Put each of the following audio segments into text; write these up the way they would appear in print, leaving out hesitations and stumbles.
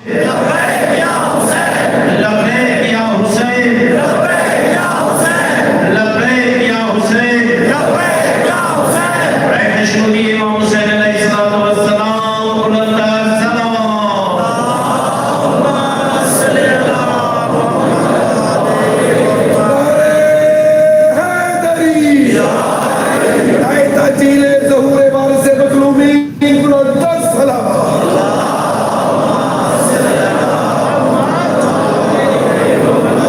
لبیک یا حسین، لبیک یا حسین، لبیک یا حسین، لبیک یا حسین، لبیک یا حسین. بیٹھ شہودی امام حسین علیہ السلام والسلام، بلند سلام. اللہم صلی اللہ حیدری اے تجلیل ظہور وارث مظلومین بلند السلام.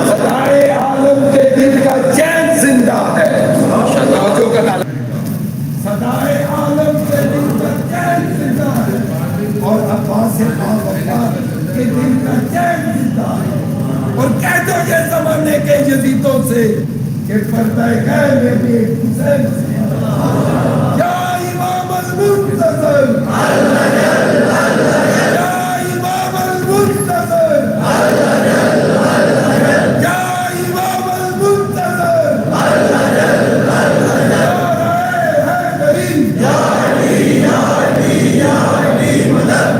صدائے عالم کے دل کا چین زندہ ہے. صدائے عالم کے دل کا چین زندہ ہے اور عباس وفا کے دل کا چین زندہ ہے. اور کہہ دو یہ زمانے کے یزیدوں سے کہ پردہ غیب میں بھی ایک حسین سے یا امام المنتظر، یا امام المنتظر، یا امام المنتظر، یا حیدری، یا علی، یا علی، یا علی مدد.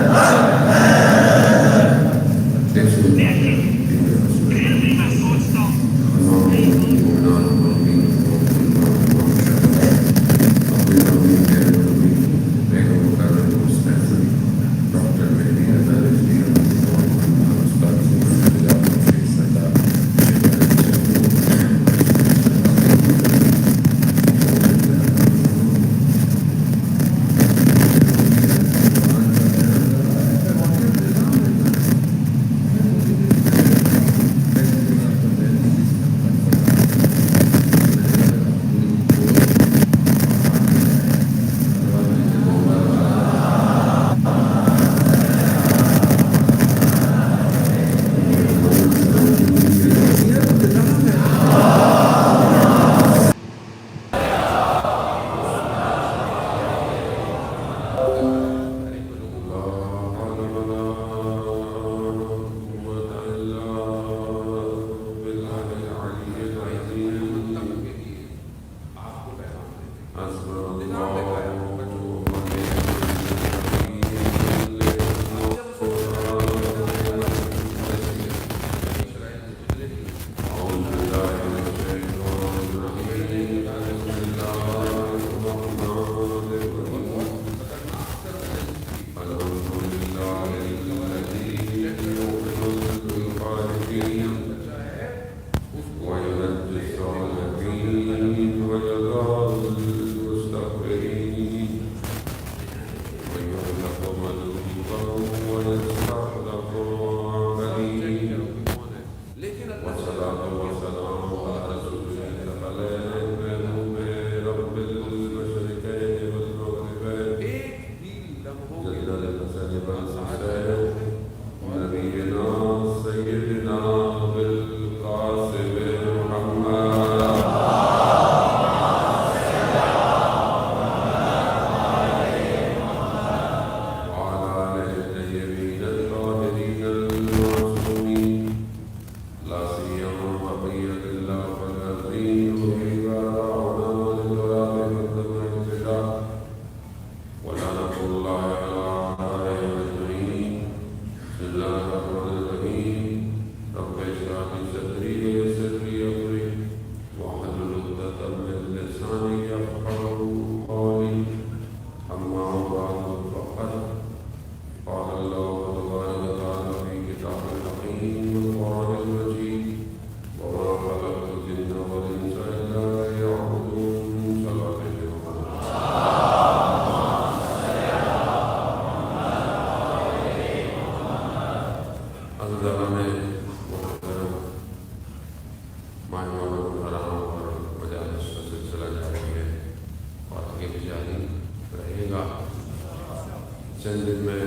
چند دن میں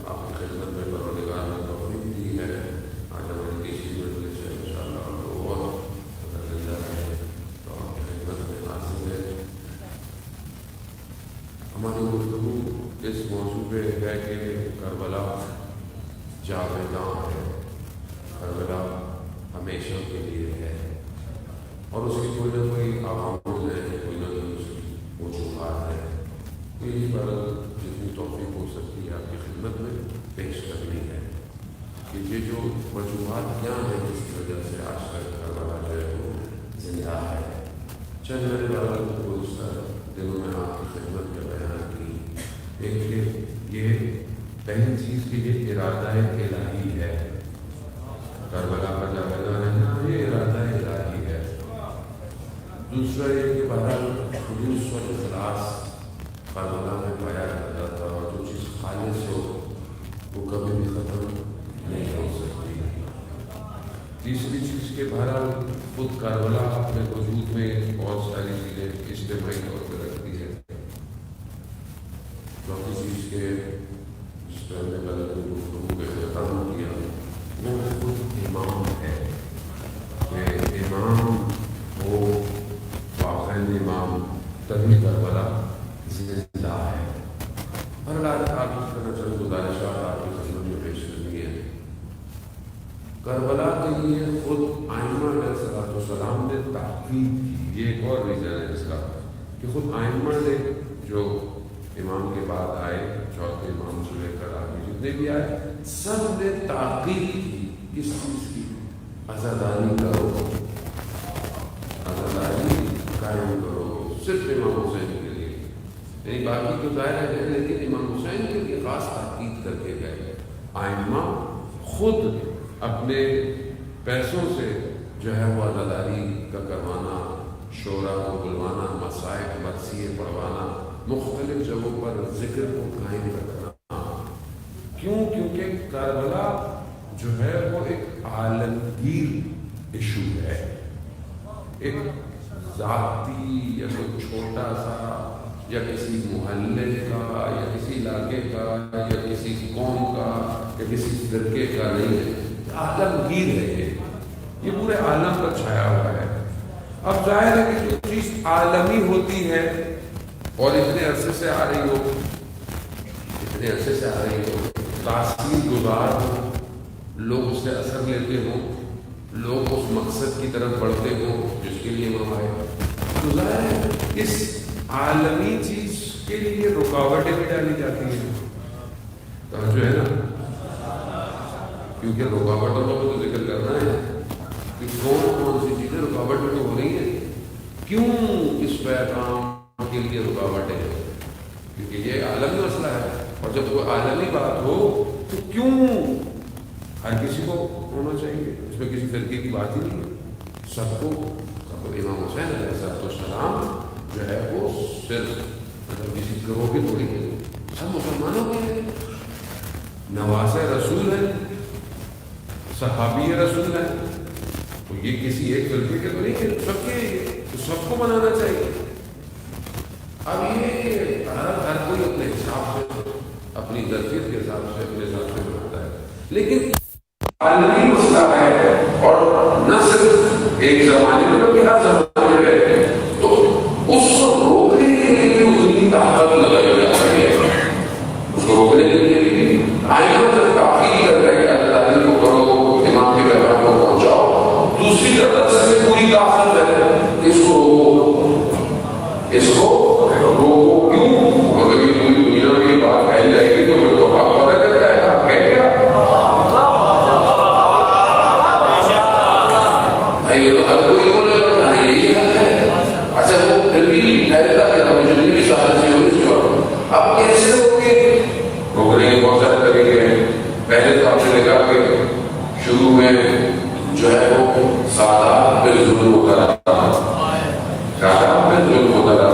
آپ کی خدمت میں پروردگار نے توفیق دی ہے. آج ہماری تیسری مجلس ہے انشاءاللہ اور اگر زندہ رہے تو آپ کی خدمت میں حاصل ہے. ہماری گفتگو اس موضوع پہ ہے کہ کربلا جاویداں ہے، کربلا ہمیشہ کے لیے ہے اور اس کی کوئی نہ کوئی عوامل ہے، کوئی نہ کوئی اس کی وجوہات ہے. یہی پر جتنی توفیق ہو سکتی ہے آپ کی خدمت میں پیش کرنی ہے. وجوہات کیا ہیں جس کی وجہ سے آج تک کربلا جو ہے وہ زندہ ہے. چند میرے بارے گزشتہ دنوں میں آپ کی خدمت میں بیان کی. ایک کہ یہ پہلی چیز کی یہ ارادہ الہی ہے. کربلا کا جاویدہ رہنا یہ ارادہ الہی ہے. دوسرا یہ کہ بہرحال خلوص و اخلاص کربلا میں پایا جاتا تھا اور جو چیز خالص ہو وہ کبھی بھی ختم نہیں ہو سکتی. تیسری چیز کے بہرحال خود کربلا اپنے وجود میں بہت ساری چیزیں اجتماعی طور پہ رکھتی ہے. چوتھی چیز کے جس پہ ہم نے غلط گفتگو کے ختم کیا وہ خود امام ہے. کہ امام وہ واقعی امام تبھی کربلا زندہ ہے. ہر حالت آپ کی طرح چند گزارشات آپ کی خدمت میں پیش کرنی ہے. کربلا کے لیے خود آئمہ علیہ السلام نے تحقیق کی. یہ ایک اور ریزن ہے اس کا کہ خود آئمہ نے جو امام کے بعد آئے چوتھے امام سے لے کر آگے جتنے بھی آئے سب نے تحقیق کی. کس چیز کی؟ عزاداری کرو، عزاداری قائم کرو صرف امام حسین کے لیے. یعنی باقی تو ظاہر ہے لیکن امام حسین کے لیے خاص تحقیق کر کے گئے. آئمہ خود اپنے پیسوں سے جو ہے وہ عزاداری کا کروانا، شورا کو بلوانا، مصائب مرثیے پڑھوانا، مختلف جگہوں پر ذکر کو قائم رکھنا. کیوں؟ کیونکہ کربلا جو ہے وہ ایک عالمگیر ایشو ہے. ایک ذاتی یا کوئی چھوٹا سا یا کسی محلے کا یا کسی علاقے کا یا کسی قوم کا یا کسی فرقے کا نہیں ہے. عالمگیر ہے. یہ پورے عالم پر چھایا ہوا ہے. اب ظاہر ہے کہ جو چیز عالمی ہوتی ہے اور اتنے عرصے سے آ رہی ہو، تاثیر گزار ہو، لوگ اس سے اثر لیتے ہوں، لوگ اس مقصد کی طرف بڑھتے ہوں جس کے لیے وہ آئے، تو ظاہر ہے اس عالمی چیز کے لیے رکاوٹیں بھی ڈالی جاتی ہیں. توجہ ہے نا؟ کیونکہ رکاوٹوں کا تو ذکر کرنا ہے کہ کون سی چیزیں رکاوٹ میں ہو رہی ہیں. کیوں اس پیغام کے لیے رکاوٹیں ہیں؟ کیونکہ یہ عالمی مسئلہ ہے اور جب کوئی عالمی بات ہو تو کیوں ہر کسی کو ہونا چاہیے؟ اس میں کسی فرقے کی بات ہی نہیں ہے. سب کو امام حسین علیہ السلام جو ہے وہ صرف مطلب کسی گروہ کی تھوڑی ہے، سب مسلمانوں کے ہیں، نواز رسول ہیں، صحابی رسول ہیں. تو یہ کسی ایک فرقے کے تو نہیں ہے، سب کے تو سب کو منانا چاہیے. اب یہ ہر کوئی اپنے حساب سے اپنی ظرفیت کے حساب سے اپنے حساب سے مناتا ہے. لیکن عالمی مسئلہ ہے اور نہ صرف ایک زمانے میں بلکہ ہر زمانے میں، تو اس کو روکنے کے لیے اتنی طاقت لگائی جاتی ہے. اس کو روکنے کے لیے آئمہ جب تحقیق کر رہے ہیں عزاداری کو کرو، امام کے پیغام کو پہنچاؤ، دوسری طرف سے پوری طاقت ہے اس کو روکو. کیوں؟ اگر یہ پوری دنیا میں یہ بات پھیل جائے گی تو پھر تو آپ پتہ چل جائے گا ہے کیا. یہ تو ہر کوئی بولے گا یہی حل ہے. اچھا وہ پھر بھی پھیلتا ہے نا مجھے بھی ساتھ سے اب کیسے ہوگی؟ روکنے کے بہت سارے طریقے ہیں. پہلے تو آپ نے دیکھا کہ شروع میں جو ہے وہ سادات پہ ظلم ہوتا رہا،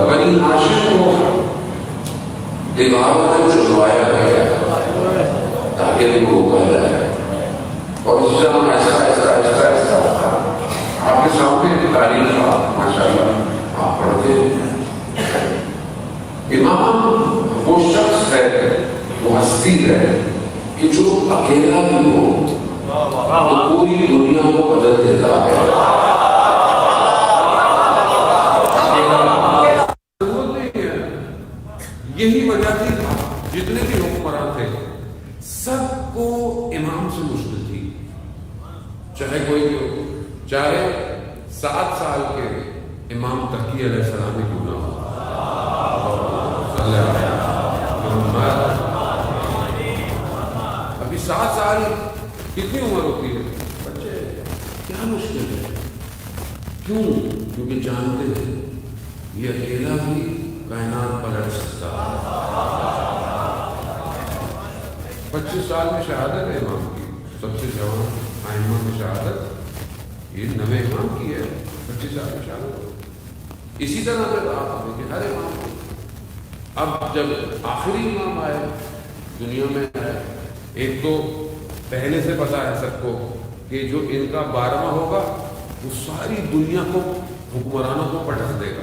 بنی ہاشم کو دیواروں میں چلوایا گیا تاکہ ان کو روکا جائے. اور اس سے ہم ایسا آپ کے سامنے تعلیم کا ماشاء اللہ آپ پڑھتے ہیں. امام وہ شخص ہے، وہ ہستی ہے کہ جو اکیلا بھی ہو تو پوری دنیا کو بدل دیتا ہے. یہی وجہ تھی جتنے بھی حکمران تھے سب کو امام سے مشکل تھی، چاہے کوئی بھی ہو، چاہے 7 سال کے امام تقی علیہ السلام نے کیوں نہ ہو. ابھی 7 سال کتنی عمر ہوتی ہے؟ بچے کیا مشکل ہے؟ کیوں؟ کیونکہ جانتے ہیں یہ اکیلا بھی کائنات پلٹ سکتا ہے۔ 25 سال میں شہادت ہے امام کی، سب سے جوان ائمہ میں شہادت یہ نویں امام کی ہے، 25 سال میں شہادت۔ اسی طرح سے آپ دیکھیں ہر امام کو، اب جب آخری امام آئے دنیا میں آئے، ایک تو پہلے سے پتا ہے سب کو کہ جو ان کا 12واں ہوگا وہ ساری دنیا کو حکمرانوں کو پلٹ دے گا،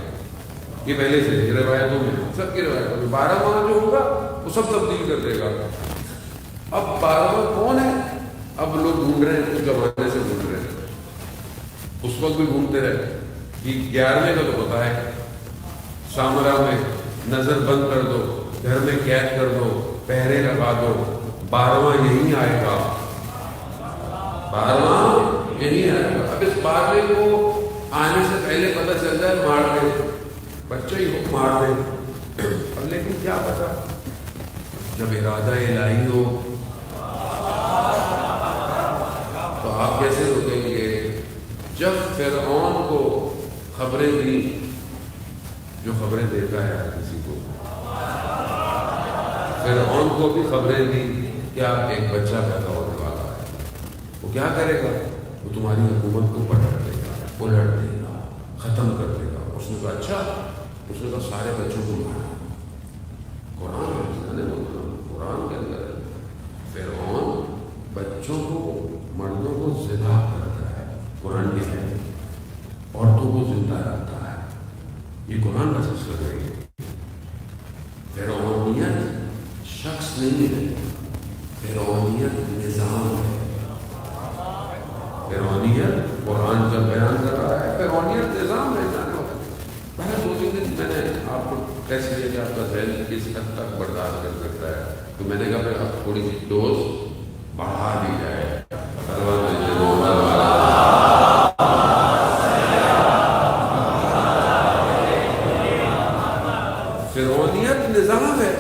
یہ پہلے سے روایتوں میں، سب کی روایتوں میں 12واں جو ہوگا وہ سب تبدیل کر دے گا۔ اب 12واں کون ہے؟ اب لوگ ڈھونڈ رہے ہیں، اس زمانے سے ڈھونڈ رہے ہیں، اس وقت بھی ڈھونڈتے رہے کہ 11ویں کا تو ہوتا ہے، سامرا میں نظر بند کر دو، گھر میں قید کر دو، پہرے لگا دو، 12واں یہی آئے گا، 12واں یہی آئے گا۔ اب اس 12ویں کو آنے سے پہلے پتہ چل جائے مار دے، بچہ ہی کو مار دے، اب لیکن کیا پتا جب ارادہ الہی ہو تو آپ کیسے رکیں گے؟ جب فرعون کو خبریں دی، جو خبریں دیتا ہے کسی کو، فرعون کو بھی خبریں دی کیا ایک بچہ پیدا ہونے والا ہے، وہ کیا کرے گا؟ وہ تمہاری حکومت کو پلٹ دے گا، الٹ دے گا، ختم کر دے گا۔ اس نے کہا اچھا، اس نے کہا سارے بچوں کو مارا۔ قرآن کے اندر فرعون بچوں کو، مردوں کو ذبح کرتا ہے، قرآن کی ہے، عورتوں کو زندہ رکھتا ہے، یہ قرآن کا سلسلہ ہے۔ فرعونیت شخص نہیں ہے، فرعونیت نظام ہے۔ فرعونیت قرآن جب بیان کر رہا ہے، فرعونیت نظام ہے۔ پہلے 2-3 دن میں نے آپ کو ٹیسٹ کیا کہ آپ کا ذہن کس حد تک برداشت کر سکتا ہے، تو میں نے کہا پھر اب تھوڑی سی ڈوز بڑھا دی جائے۔ فرعونیت نظام ہے،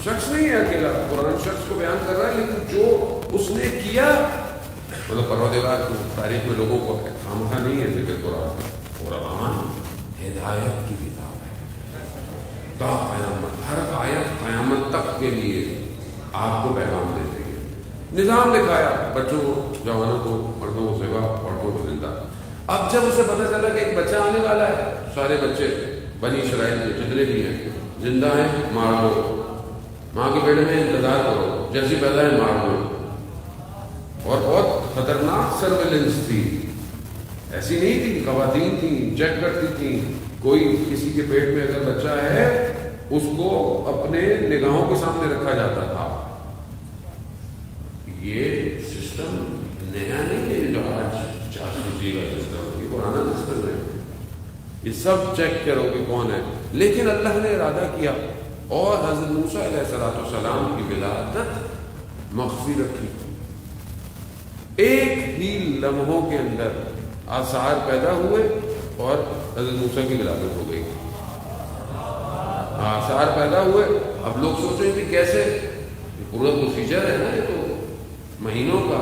شخص نہیں ہے اکیلا۔ قرآن شخص کو بیان کر رہا ہے، لیکن جو اس نے کیا، مطلب پروردگار کی تاریخ میں لوگوں کو خامخواہ نہیں ہے ذکر قرآن ہدایت کی کتاب ہے، تا قیامت، ہر آیت قیامت تک کے لیے آپ کو پیغام دے دیں گے۔ نظام دکھایا، بچوں کو، جوانوں کو، مردوں کو ذبح، عورتوں کو زندہ۔ اب جب اسے پتہ چلا کہ ایک بچہ آنے والا ہے، سارے بچے بنی اسرائیل کے جتنے بھی ہیں زندہ ہیں، مار دو، ماں کے پیٹ میں انتظار کرو، جیسی پیدا ہے مار دو۔ اور بہت خطرناک سرویلنس تھی، ایسی نہیں تھی، خواتین تھیں، چیک کرتی تھیں، کوئی کسی کے پیٹ میں اگر بچہ ہے اس کو اپنے نگاہوں کے سامنے رکھا جاتا تھا۔ یہ سسٹم نیا نہیں ہے جو آج جاسوسی کا سسٹم، یہ پرانا سسٹم ہے، یہ سب چیک کرو کہ کون ہے۔ لیکن اللہ نے ارادہ کیا اور حضرت موسیٰ علیہ السلام کی ولادت مخفی رکھی۔ ایک ہی لمحوں کے اندر آثار پیدا ہوئے اور حضرت موسیٰ کی ولادت ہو گئی۔ آثار پیدا ہوئے، اب لوگ سوچیں کہ کیسے، یہ پورا پروسیجر ہے نا، یہ تو مہینوں کا،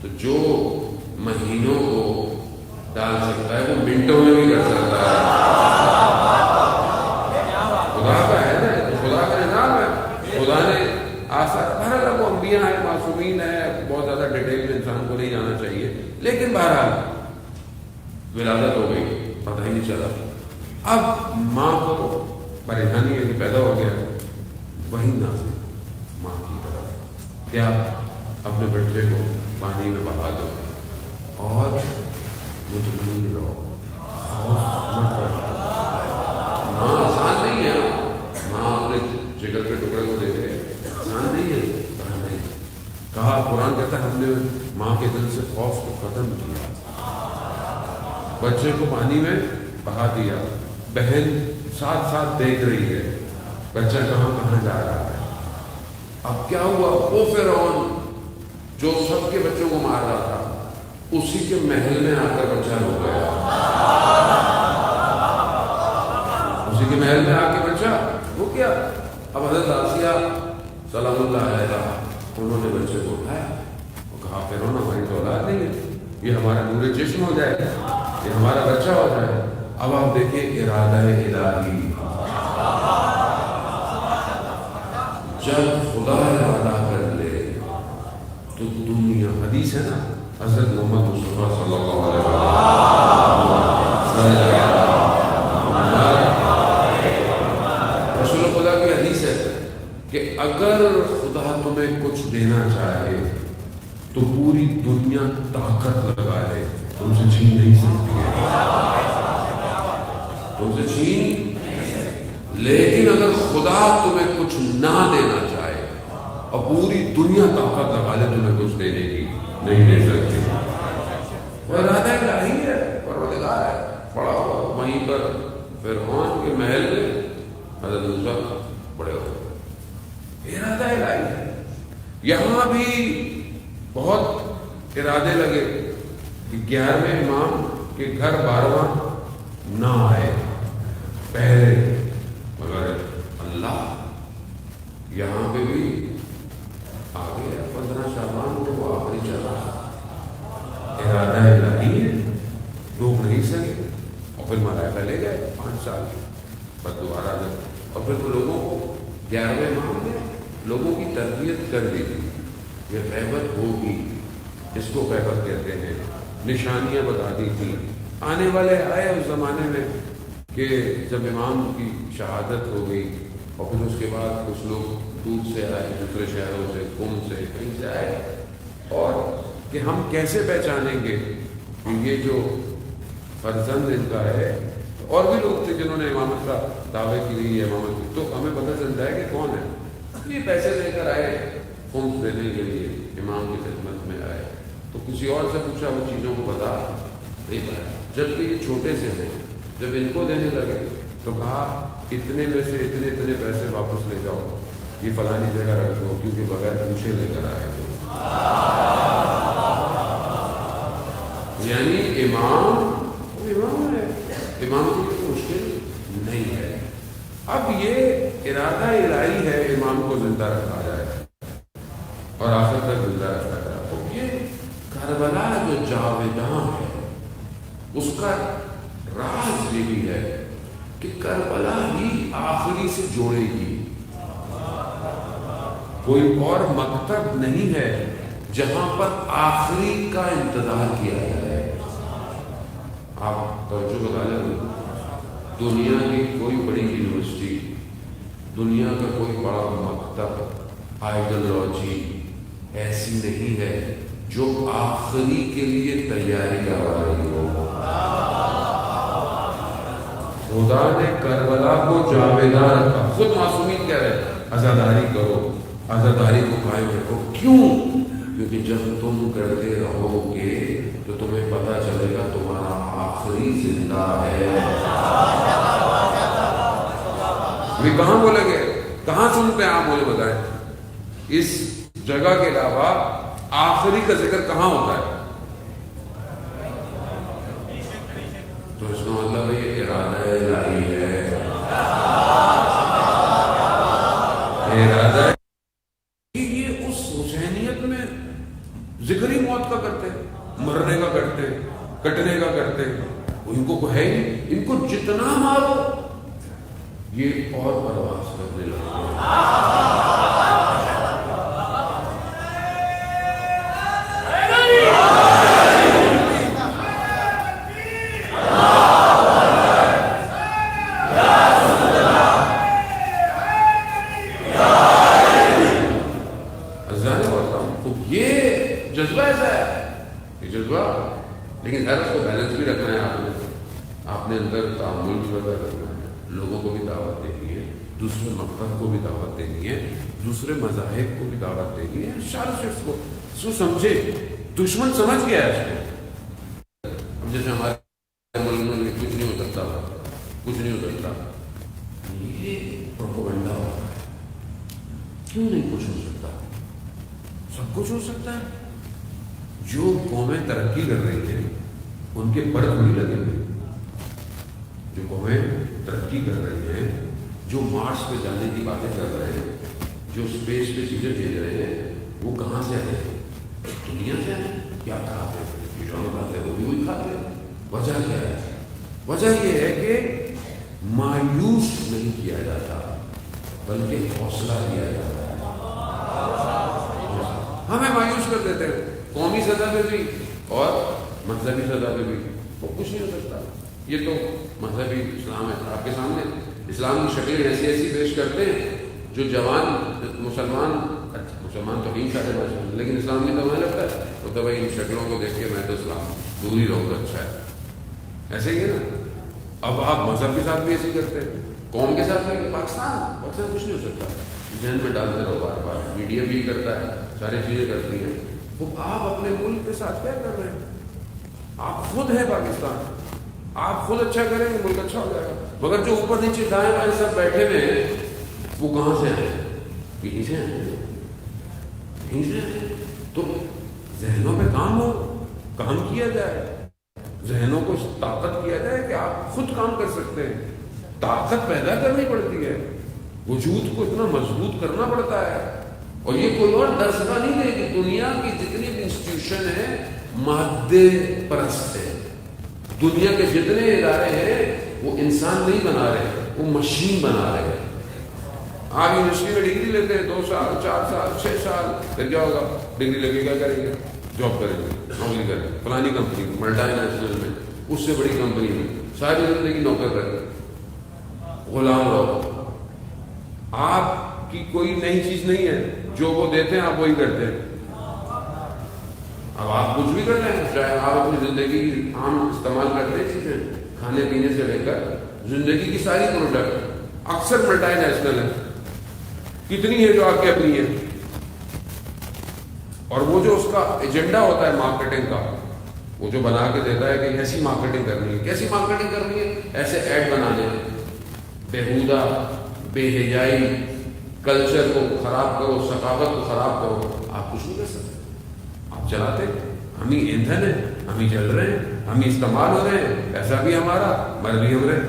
تو جو مہینوں کو ڈال سکتا ہے وہ منٹوں میں بھی کر سکتا ہے۔ خدا کا ہے نا، خدا کا نظام ہے، خدا نے آثار، بہرحال وہ انبیاء ہیں، معصومین ہیں، بہت زیادہ ڈیٹیل میں انسان کو نہیں جانا چاہیے، لیکن بہرحال ولادت ہو گئی، پتہ ہی نہیں چلا۔ اب ماں کو پریشانی ہے کہ پیدا ہو گیا، وہی نازل ماں کی طرف، کیا اپنے بچے کو پانی میں بہا دو اور مطمئن رہو، خوف مت کرو۔ ماں آسان نہیں ہے، ماں اپنے جگر کے ٹکڑے کو دے دے، آسان نہیں ہے، نہیں کہا۔ قرآن کہتا ہے ہم نے ماں کے دل سے خوف کو ختم کیا، بچے کو پانی میں بہا دیا، بہن ساتھ ساتھ دیکھ رہی ہے بچہ کہاں کہاں جا رہا ہے۔ اب کیا ہوا، وہ فرعون جو سب کے بچوں کو مار رہا تھا، اسی کے محل میں آ کر بچہ ہو گیا، اسی کے محل میں آ کے بچہ ہو گیا۔ اب حضرت آسیہ سلام اللہ علیہا، انہوں نے بچے کو اٹھایا اور کہا فرعون ہماری تو اولاد نہیں ہے، یہ ہمارا نور چشم ہو جائے، یہ ہمارا بچہ ہو جائے۔ اب آپ دیکھیں ارادہ الہی، جب خدا ارادہ کر لے تو دنیا، حدیث ہے نا حضرت محمد مصطفیٰ صلی اللہ علیہ وسلم، رسول خدا کی حدیث ہے کہ اگر خدا تمہیں کچھ دینا چاہے تو پوری دنیا طاقت لگا لے، تم سے چھین نہیں سکتی ہے، تم سے چھین، لیکن اگر خدا تمہیں کچھ نہ دینا چاہے اور پوری دنیا طاقت لگا لے تمہیں کچھ دینے کی، نہیں دے سکتی۔ وہ ارادہ الہی ہے، پروردگار ہے، پڑا ہوا وہیں پر فرعون کے محل میں حضرت موسیٰ بڑے ہوئے، ارادہ الہی ہے۔ یہاں بھی بہت ارادے لگے کہ 11ویں امام کے گھر 12واں نہ آئے پہلے، مگر اللہ یہاں پہ بھی آ گیا 15 شعبان کو، وہ آخری چلا، ارادہ الہی روک نہیں سکے، اور پھر ملائکہ لے گئے 5 سال بعد دوبارہ گئے، اور پھر تو لوگوں کو 11ویں امام نے لوگوں کی تربیت کر دی تھی، یہ غیبت ہوگی، اس کو غیبت کہتے ہیں، نشانیاں بتا دی تھی۔ آنے والے آئے اس زمانے میں کہ جب امام کی شہادت ہو گئی اور پھر اس کے بعد کچھ لوگ دور سے آئے، دوسرے شہروں سے، قم سے، کہیں سے آئے، اور کہ ہم کیسے پہچانیں گے کہ یہ جو فرزند ان کا ہے، اور بھی لوگ تھے جنہوں نے امامت کا دعوے کے لیے امامت کی، تو ہمیں پتہ چلتا ہے کہ کون ہے، یہ پیسے لے کر آئے قم دینے کے لیے، امام کی خدمت میں آئے، تو کسی اور سے پوچھا وہ چیزوں کو بتا نہیں پایا، جبکہ یہ چھوٹے سے ہیں، جب ان کو دینے لگے تو کہا اتنے میں سے اتنے پیسے واپس لے جاؤ، یہ فلانی جگہ رکھ دو، کیونکہ بغیر پوچھے لے کر آئے تھے۔ یعنی امام ہے، امام کی کوئی مشکل نہیں ہے۔ اب یہ ارادہ الہی ہے امام کو زندہ رکھا جائے اور آخر تک زندہ رکھا جائے۔ تو یہ کربلا جو جاویداں ہے اس کا راز یہی ہے کہ کربلا ہی آخری سے جوڑے گی، کوئی اور مکتب نہیں ہے جہاں پر آخری کا انتظار کیا جائے۔ آپ توجہ بتا لیں، دنیا کی کوئی بڑی یونیورسٹی، دنیا کا کوئی بڑا مکتب، آئیڈیالوجی ایسی نہیں ہے جو آخری کے لیے تیاری کروا رہی ہو۔ خدا نے کربلا کو جاویداں رکھا، خود معصومین کہہ رہے ہیں عزاداری کرو، عزاداری کو قائم رکھو۔ کیوں؟ کیونکہ جب تم کرتے رہو گے تو تمہیں پتہ چلے گا تمہارا آخری زندہ ہے۔ یہ کہاں بولے گے، کہاں سنتے ہیں آپ، مجھے بتائیں، اس جگہ کے علاوہ آخری کا ذکر کہاں ہوتا ہے؟ تو اس کا مطلب یہ ارادہ الہی ہے، ارادہ یہ اس حسینیت میں ذکر ہی موت کا کرتے، مرنے کا کرتے، کٹنے کا کرتے، ان کو ہے ہی، ان کو جتنا مارو یہ اور پرواز کرنے لگتے ہیں۔ جذبہ ایسا ہے، یہ جذبہ، لیکن ہر اس کو بیلنس بھی رکھنا ہے، آپ نے اندر تعامل بھی پیدا کرنا ہے، لوگوں کو بھی دعوت دینی ہے، دوسرے مکتب کو بھی دعوت دینی ہے، دوسرے مذاہب کو بھی دعوت دینی ہے، شاید سے اس کو سمجھے، دشمن سمجھ گیا ہے اس کو۔ جیسے ہمارے ملک میں کچھ نہیں ہو سکتا، کچھ نہیں ہو سکتا، یہ پروپیگنڈا ہو رہا ہے، کیوں نہیں کچھ ہو سکتا؟ سب کچھ ہو سکتا ہے۔ جو قومیں ترقی کر رہی ہیں ان کے پر نہیں لگے ہوئے، جو قومیں ترقی کر رہی ہیں، جو مارس پہ جانے کی باتیں کر رہے ہیں، جو اسپیس پہ چیزیں بھیج رہے ہیں، وہ کہاں سے آئے ہیں؟ دنیا سے ہیں کیا کھاتے ہیں جو کھاتے وہ بھی وہی کھاتے ہیں. وجہ کیا ہے؟ وجہ یہ ہے کہ مایوس نہیں کیا جاتا بلکہ حوصلہ دیا جاتا ہے. ہمیں مایوس کر دیتے ہیں قومی سطح پہ بھی اور مذہبی سطح پہ بھی. وہ کچھ نہیں ہو سکتا. یہ تو مذہبی اسلام ہے آپ کے سامنے. اسلام کی شکلیں ایسی ایسی پیش کرتے ہیں جو جوان مسلمان تو نہیں چاہتے بس لیکن اسلام کی تو ہمیں لگتا ہے تو تو بھائی ان شکلوں کو دیکھ کے میں تو اسلام دور ہی رہوں گا. اچھا ہے ایسے ہی ہے نا. اب آپ مذہب کے ساتھ بھی ایسے ہی کرتے ہیں قوم کے ساتھ بھی. پاکستان کچھ نہیں ہو سکتا. ذہن میں ڈالتے رہو بار بار. میڈیا بھی کرتا ہے ساری چیزیں کرتی ہیں. وہ آپ اپنے ملک کے ساتھ کیا کر رہے ہیں؟ آپ خود ہیں پاکستان. آپ خود اچھا کریں گے ملک اچھا ہو جائے گا. مگر جو اوپر نیچے دائیں بائیں سب بیٹھے ہوئے ہیں وہ کہاں سے آئے ہیں؟ یہیں سے آئے ہیں. یہیں سے آئے ہیں. تو ذہنوں پہ کام کیا جائے. ذہنوں کو طاقت کیا جائے کہ آپ خود کام کر سکتے ہیں. طاقت پیدا کرنی پڑتی ہے. وجود کو اتنا مضبوط کرنا پڑتا ہے. اور یہ کوئی اور درسگاہ نہیں ہے کہ دنیا کی جتنی بھی انسٹیٹیوشن ہیں مادے پرست ہے. دنیا کے جتنے ادارے ہیں وہ انسان نہیں بنا رہے وہ مشین بنا رہے ہیں. آپ یونیورسٹی میں ڈگری لیتے ہیں 2 سال 4 سال 6 سال پھر کیا ہوگا؟ ڈگری لے کے کیا کریں گے؟ جاب کریں گے نوکری کریں گے فلانی کمپنی ملٹی نیشنل میں اس سے بڑی کمپنی میں ساری زندگی نوکر کریں غلام رہو. آپ کی کوئی نئی چیز نہیں ہے. جو وہ دیتے ہیں آپ وہی کرتے ہیں. اب آپ کچھ بھی کر رہے ہیں چاہے آپ اپنی زندگی کی عام استعمال کرتے ہیں چیزیں کھانے پینے سے لے کر زندگی کی ساری پروڈکٹ اکثر ملٹی نیشنل ہے. کتنی ہے جو آپ کی اپنی ہے. اور وہ جو اس کا ایجنڈا ہوتا ہے مارکیٹنگ کا وہ جو بنا کے دیتا ہے کہ ایسی مارکیٹنگ کرنی ہے. کیسی مارکیٹنگ کرنی ہے؟ ایسے ایڈ بنانے ہیں بیہودہ بے حیائی کلچر کو خراب کرو ثقافت کو خراب کرو. آپ کچھ نہیں کر سکتے. آپ چلاتے ہم ہی ایندھن ہیں ہم ہی چل رہے ہیں ہم ہی استعمال ہو رہے ہیں. پیسہ بھی ہمارا مر بھی ہم رہے.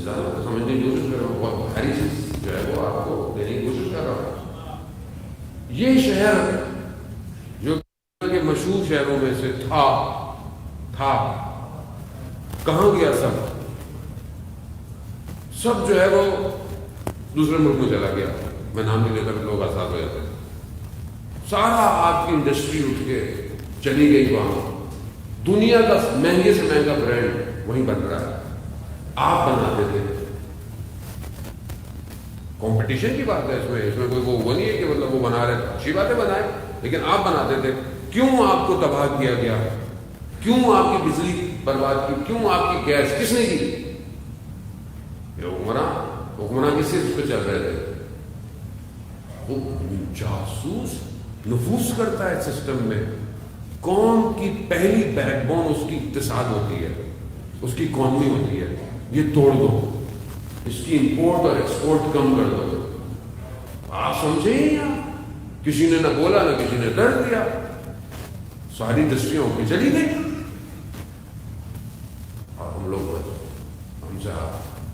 زیادہ سمجھنے کی کوشش کر رہا ہوں. بہت بھاری چیز جو ہے وہ آپ کو دینے کی کوشش کر رہا ہوں. یہ شہر جو کہ مشہور شہروں میں سے تھا کہاں گیا؟ سب جو ہے وہ دوسرے ملک میں چلا گیا. میں نام نہیں لے کر لوگ آزاد ہو جاتے ہیں. سارا آپ کی انڈسٹری اٹھ کے چلی گئی وہاں. دنیا کا مہنگے سے مہنگا برانڈ وہیں بن رہا ہے. آپ بناتے تھے. کمپٹیشن کی بات ہے اس میں کوئی وہ نہیں ہے کہ مطلب وہ بنا رہے اچھی باتیں بنائے لیکن آپ بناتے تھے. کیوں آپ کو تباہ کیا گیا؟ کیوں آپ کی بجلی برباد کی؟ کیوں آپ کی گیس کس نے کی؟ حکمراں کس چیز پہ چل رہے تھے؟ وہ جاسوس نفوذ کرتا ہے سسٹم میں. قوم کی پہلی بیک بون اس کی اقتصاد ہوتی ہے اس کی اکانومی ہوتی ہے. یہ توڑ دو. اس کی امپورٹ اور ایکسپورٹ کم کر دو. آپ سمجھے ہی آپ کسی نے نہ بولا نہ کسی نے درد دیا. ساری انڈسٹریاں ہو کے چلی گئی اور ہم لوگ ہم سے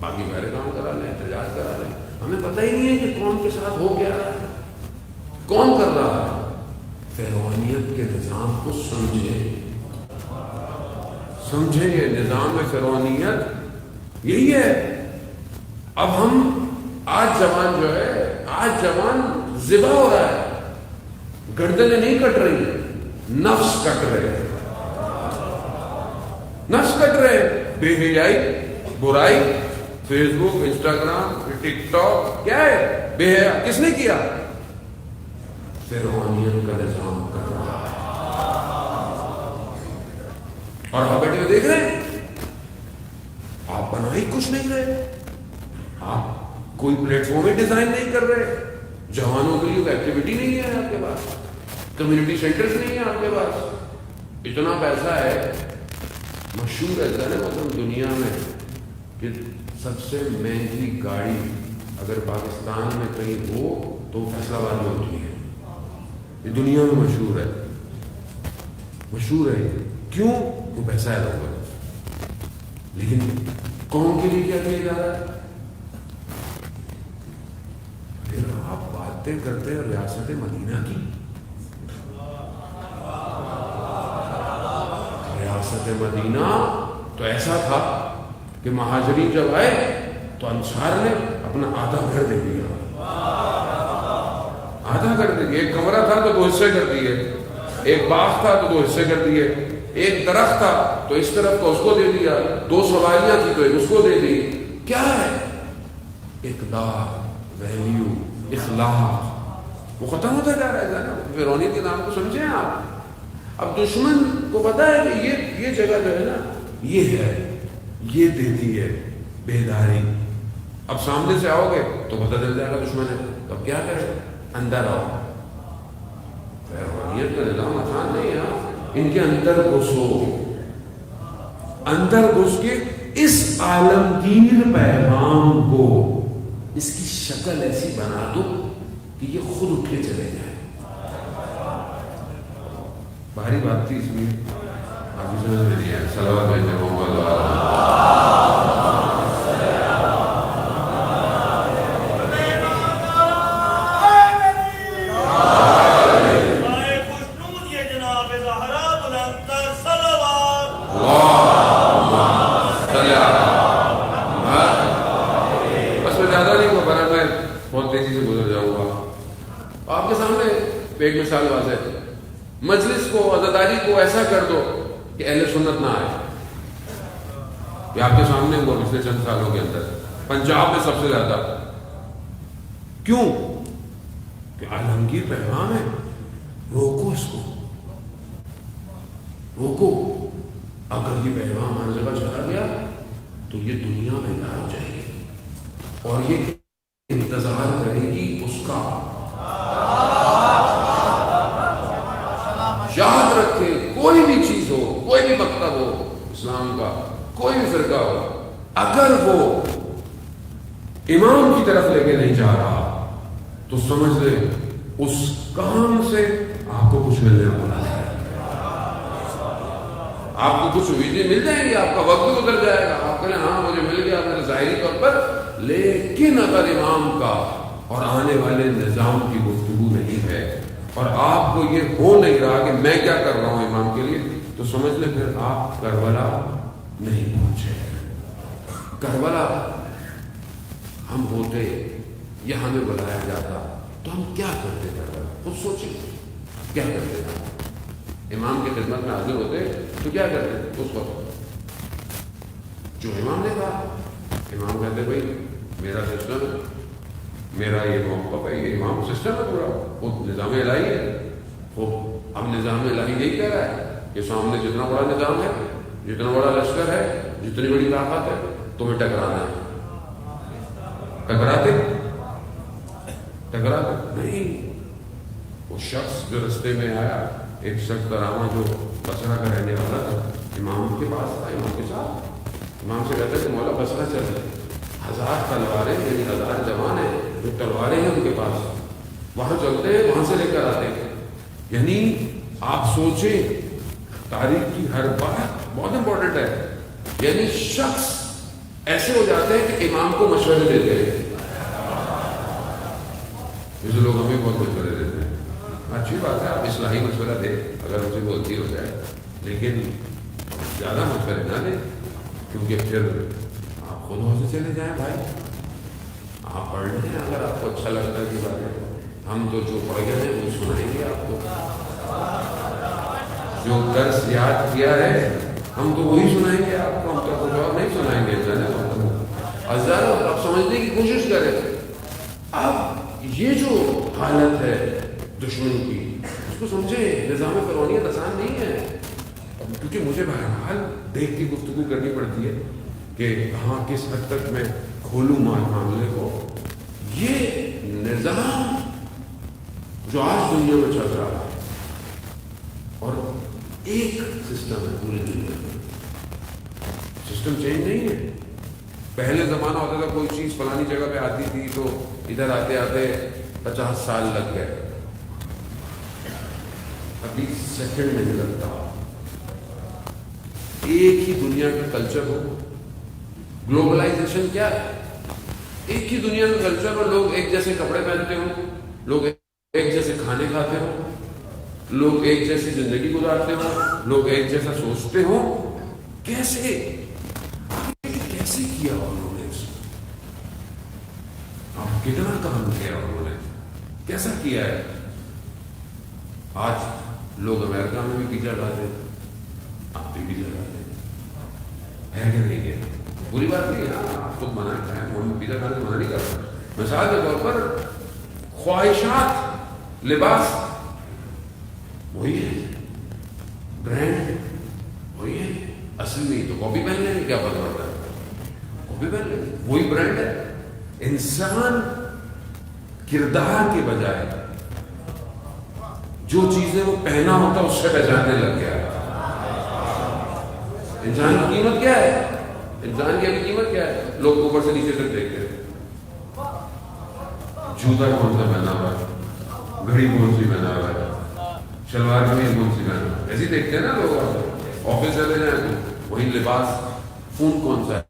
باقی پہلے کام کرا لیں احتجاج کرا لیں. ہمیں پتہ ہی نہیں ہے کہ کون کے ساتھ ہو کیا رہا ہے کون کر رہا ہے. فرعونیت کے نظام کو سمجھیں یہ نظام فرعونیت یہی ہے. اب ہم آج جوان ذبح ہو رہا ہے. گردنیں نہیں کٹ رہی نفس کٹ رہے بے حیائی برائی فیس بک انسٹاگرام ٹک ٹاک کیا ہے؟ بے حیا کس نے کیا؟ فرعونیت کا نظام کر رہا ہے. اور آپ بیٹھے دیکھ رہے ہیں. آپ بنا ہی کچھ نہیں رہے. آپ کوئی پلیٹ فارم ڈیزائن نہیں کر رہے. جوانوں کے لیے ایکٹیویٹی نہیں ہے آپ کے پاس. کمیونٹی سینٹرز نہیں ہے آپ کے پاس. اتنا پیسہ ہے. مشہور ہے مطلب دنیا میں کہ سب سے مہنگی گاڑی اگر پاکستان میں کہیں ہو تو فیصل آباد میں ہوتی ہے. یہ دنیا میں مشہور ہے. کیوں؟ وہ پیسہ ہے لوگوں کا. لیکن قوم کے لیے کیا کیا جا رہا ہے؟ پھر آپ باتیں کرتے ہیں ریاست مدینہ کی. سیاست مدینہ تو ایسا تھا کہ مہاجرین جب آئے تو انصار نے اپنا آدھا گھر دے دیا، آدھا گھر دے دیا. ایک کمرہ تھا تو 2 حصے کر دیے، ایک باغ تھا تو 2 حصے کر دیے، ایک درخت تھا تو اس طرف کو اس کو دے دیا، 2 سواریاں تھی تو ایک اس کو دے دی. کیا ہے؟ اقدار، ویلیو، اخلاق وہ ختم ہوتا جا رہا ہے نا. فرعونی کے نام کو سمجھیں آپ. اب دشمن کو پتا ہے کہ یہ جگہ جو ہے نا یہ ہے، یہ دیتی ہے بیداری. اب سامنے سے آؤ گے تو پتہ چل جائے گا دشمن ہے، تو اب کیا کریں؟ اندر آؤ. فرعونیت کا نظام آسان نہیں ہے. ان کے اندر گھسو، اندر گھس کے اس عالمگیر پیغام کو، اس کی شکل ایسی بنا دو کہ یہ خود اٹھ کے چلے جائے. بھاری بات تھی اس لیے آپ کی سمجھ میں نہیں ہے. صلوات بھیجیں محمد ایک مثال واضح ہے. مجلس کو، عزاداری کو ایسا کر دو کہ اہل سنت نہ آئے. یہ آپ کے سامنے ہوا پچھلے چند سالوں کے اندر پنجاب میں سب سے زیادہ. کیوں؟ کہ عالمگیر پیغام ہے. روکو اس کو، روکو. اگر یہ پیغام ہر جگہ چلا گیا تو یہ دنیا میں لانا چاہیے اور یہ انتظار کرے گی اس کا. یاد رکھے کوئی بھی چیز ہو، کوئی بھی مکتب ہو اسلام کا، کوئی بھی فرقہ ہو، اگر وہ امام کی طرف لے کے نہیں جا رہا تو سمجھ لے اس کام سے آپ کو کچھ ملنے والا ہے. آپ کو کچھ امیدیں مل جائیں گی، آپ کا وقت بھی گزر جائے گا، آپ کہیں ہاں مجھے مل گیا میرے ظاہری طور پر. لیکن اگر امام کا اور آنے والے نظام کی گفتگو نہیں ہے اور آپ کو یہ ہو نہیں رہا کہ میں کیا کر رہا ہوں امام کے لیے، تو سمجھ لیں پھر آپ کربلا نہیں پہنچے. کربلا ہم ہوتے یا ہمیں بلایا جاتا تو ہم کیا کرتے؟ کربلا خود سوچیں کیا کرتے. امام کی خدمت میں حاضر ہوتے تو کیا کرتے اس وقت؟ جو امام نے کہا. امام کہتے بھائی میرا سسٹم ہے، میرا یہ موقف ہے، یہ امام سسٹم ہے پورا، وہ نظام الہی ہے. وہ اب نظام الہی یہی کہہ رہا ہے کہ سامنے جتنا بڑا نظام ہے، جتنا بڑا لشکر ہے، جتنی بڑی طاقت ہے، تمہیں ٹکرانا ہے. ٹکراتے نہیں. وہ شخص جو رستے میں آیا، ایک شخص دراما جو بصرہ کا رہنے والا تھا، امام کے پاس تھا، امام کے ساتھ. امام سے کہتے کہ مولا بصرہ چل رہے 1000 تلواریں، یعنی 1000 جوان ہیں جو تلواریں ہیں ان کے پاس، وہاں چلتے ہیں، وہاں سے لے کر آتے ہیں. یعنی آپ سوچیں تاریخ کی ہر بات بہت امپورٹنٹ ہے. یعنی شخص ایسے ہو جاتے ہیں کہ امام کو مشورے دیتے ہیں. جیسے لوگ ہمیں بہت مشورے دیتے ہیں. اچھی بات ہے، آپ اصلاحی مشورہ دیں اگر ہم سے غلطی ہو جائے، لیکن زیادہ مشورے نہ دیں، کیونکہ پھر آپ خود وہاں سے چلے جائیں. بھائی آپ پڑھ لیں اگر آپ کو اچھا لگتا ہے کہ بات، ہم تو جو پڑھ گئے ہیں وہ سنائیں گے آپ کو. جو درس یاد کیا ہے ہم تو وہی سنائیں گے آپ کو، ہم تو کچھ اور نہیں سنائیں گے. آپ سمجھنے کی کوشش کریں. اب یہ جو حالت ہے دشمن کی، اس کو سمجھیں. نظام فرعونیت آسان نہیں ہے، کیونکہ مجھے بہرحال دیکھ کی گفتگو کرنی پڑتی ہے کہ کہاں کس حد تک میں کھولوں معاملے کو. یہ نظام جو آج دنیا میں چل رہا ہے، اور ایک سسٹم ہے پوری دنیا میں، سسٹم چینج نہیں ہے. پہلے زمانہ ہوتا تھا کوئی چیز فلانی جگہ پہ آتی تھی تو ادھر آتے آتے 50 سال لگ گئے. ابھی سیکنڈ میں نہیں لگتا. ایک ہی دنیا کا کلچر ہو. گلوبلائزیشن کیا ہے؟ ایک ہی دنیا کا کلچر ہو، لوگ ایک جیسے کپڑے پہنتے ہوں، لوگ ایک جیسے کھانے کھاتے ہوں، لوگ ایک جیسی زندگی گزارتے ہو, لوگ ایک جیسا سوچتے ہو. کیسے کیسے کیا انہوں نے اس اب کتنا کام کیا انہوں نے, کیسا کیا ہے. آج لوگ امریکہ میں بھی پیزا کھاتے ہیں, آپ بھی پیزا کھاتے ہیں, ہے کہ نہیں ہے؟ بری بات نہیں ہے, آپ خود منع کریں, وہ پیزا کھانے منع نہیں کرتا. مثال کے طور پر خواہشات, لباس وہی ہے, برانڈ وہی ہے, اصل میں تو کاپی پہن لیں گے, کیا پتہ پڑتا ہے, کاپی پہن لیں گے, وہی برانڈ ہے. انسان کردار کے بجائے جو چیزیں وہ پہنا ہوتا اس سے پہچاننے لگ گیا. انسان کی قیمت کیا ہے, انسان کی ابھی قیمت کیا ہے, لوگ اوپر سے نیچے تک دیکھتے ہیں, جوتا کون سا پہنا ہوا ہے, گھڑی کون سی پہنا ہوا ہے, شلوار قمیض کون سی پہنا ہوا ہے, ایسے دیکھتے ہیں نا لوگ. آفس چلے جائیں تو وہی لباس, فون کون سا ہے,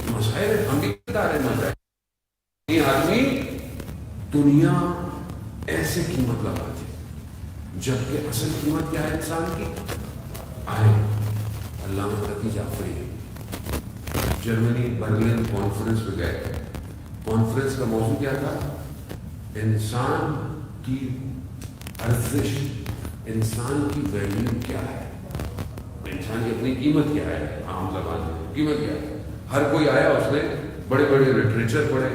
مسائل ہم بھی بتا رہے ہیں. یہ آدمی دنیا ایسے قیمت لگاتی جبکہ اصل قیمت کیا ہے انسان کی. آئے علامہ تقی جعفری جرمنی برلن کانفرنس میں گئے. کانفرنس کا موضوع کیا تھا؟ انسان کی ارزش, انسان کی ویلیو کیا ہے, انسان کی اپنی قیمت کیا ہے. عام زبان میں قیمت کیا ہے. ہر کوئی آیا, اس نے بڑے بڑے لٹریچر پڑھے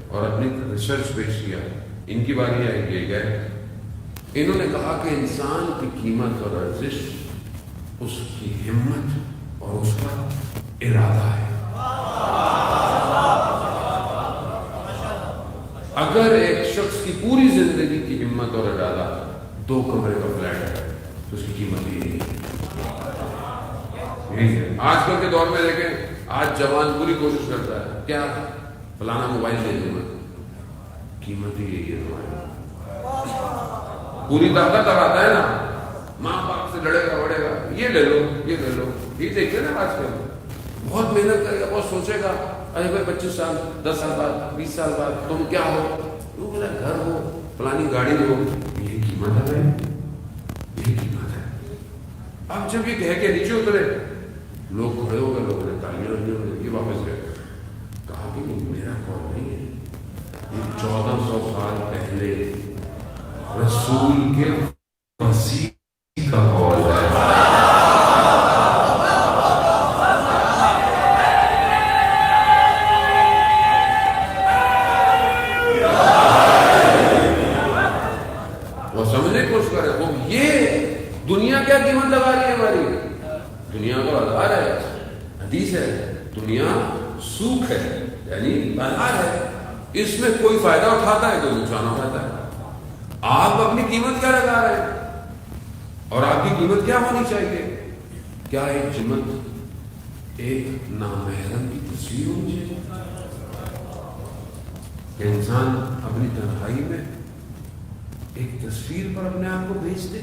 اور اپنی ریسرچ پیش کیا. ان کی باری آئی, یہ گئے, انہوں نے کہا کہ انسان کی قیمت اور ارزش اس کی ہمت اور اس کا ارادہ ہے. اگر ایک شخص کی پوری زندگی کی ہمت اور ارادہ 2 کمرے کا فلیٹ ہے تو اس کی قیمت یہی ہے. آج کل کے دور میں دیکھیں, آج جوان پوری کوشش کرتا ہے, کیا فلانا موبائل لے لوں میں, قیمت ہی یہی ہے تمہاری. پوری طاقت لگاتا ہے نا, ماں باپ سے لڑے گا بڑھے گا, یہ لے لو یہ لے لو. یہ دیکھتے نا آج کل, بہت محنت کرے گا, بہت سوچے گا, ارے بھائی 25 سال 10 سال بعد 20 سال بعد تم کیا ہو, تو میرا گھر ہو, فلانی گاڑی ہو. یہ قیمت ہے, یہ قیمت ہے. اب جب یہ کہہ کے نیچے اترے, لوگ کھڑے ہو گئے, لوگوں نے تالیاں, یہ واپس گئے. کہا کہ میرا کون نہیں ہے, یہ 1400 سال پہلے رسول کے وسیع کا قول ہے. وہ سمجھنے کی کوشش کرے, وہ یہ دنیا کیا قیمت لگا رہی ہے ہماری. دنیا کا آدھار ہے, حدیث ہے, دنیا سوکھ ہے یعنی بازار ہے, اس میں کوئی فائدہ اٹھاتا ہے کوئی نقصان اٹھاتا ہے. آپ اپنی قیمت کیا لگا رہے ہیں, اور آپ کی قیمت کیا ہونی چاہیے؟ کیا ایک قیمت ایک نامحرم کی تصویر ہونی چاہیے کہ انسان اپنی تنہائی میں ایک تصویر پر اپنے آپ کو بھیج دے,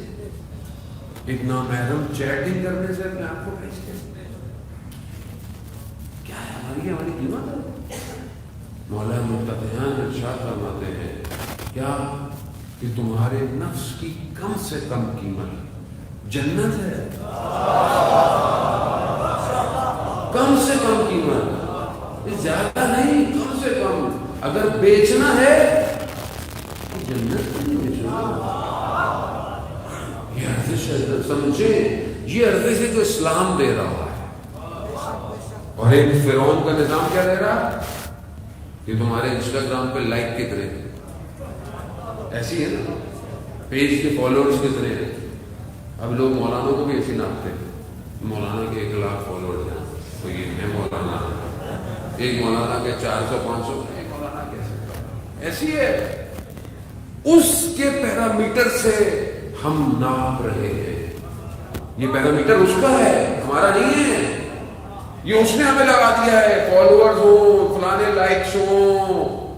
ایک نامحرم چیٹنگ کرنے سے اپنے آپ کو بھیج دے. کیا ہے ہماری قیمت؟ مولا متقیان ارشاد فرماتے ہیں کیا کہ تمہارے نفس کی کم سے کم قیمت جنت ہے. کم سے کم قیمت, زیادہ نہیں, کم سے کم. اگر بیچنا ہے تو جنت کو نہیں بیچنا. یہ ارزش ہے, سمجھیں, یہ ارزش ہے جو اسلام دے رہا ہے. اور ایک فرعون کا نظام کیا دے رہا کہ تمہارے انسٹاگرام پہ لائک کتنے, ایسی ہے نا, پیج کے فالوورز کتنے ہیں. اب لوگ مولانوں کو بھی ایسی ناپتے ہیں, مولانا کے 1 لاکھ فالوورز ہیں تو یہ ہے مولانا, ایک مولانا کے 400-500, ایک مولانا کیسے, ایسی ہے. اس کے پیرامیٹر سے ہم ناپ رہے ہیں. یہ پیرامیٹر اس کا ہے, ہمارا نہیں ہے. یہ اس نے ہمیں لگا دیا ہے, فالوورز ہوں, فلانے لائکس ہوں,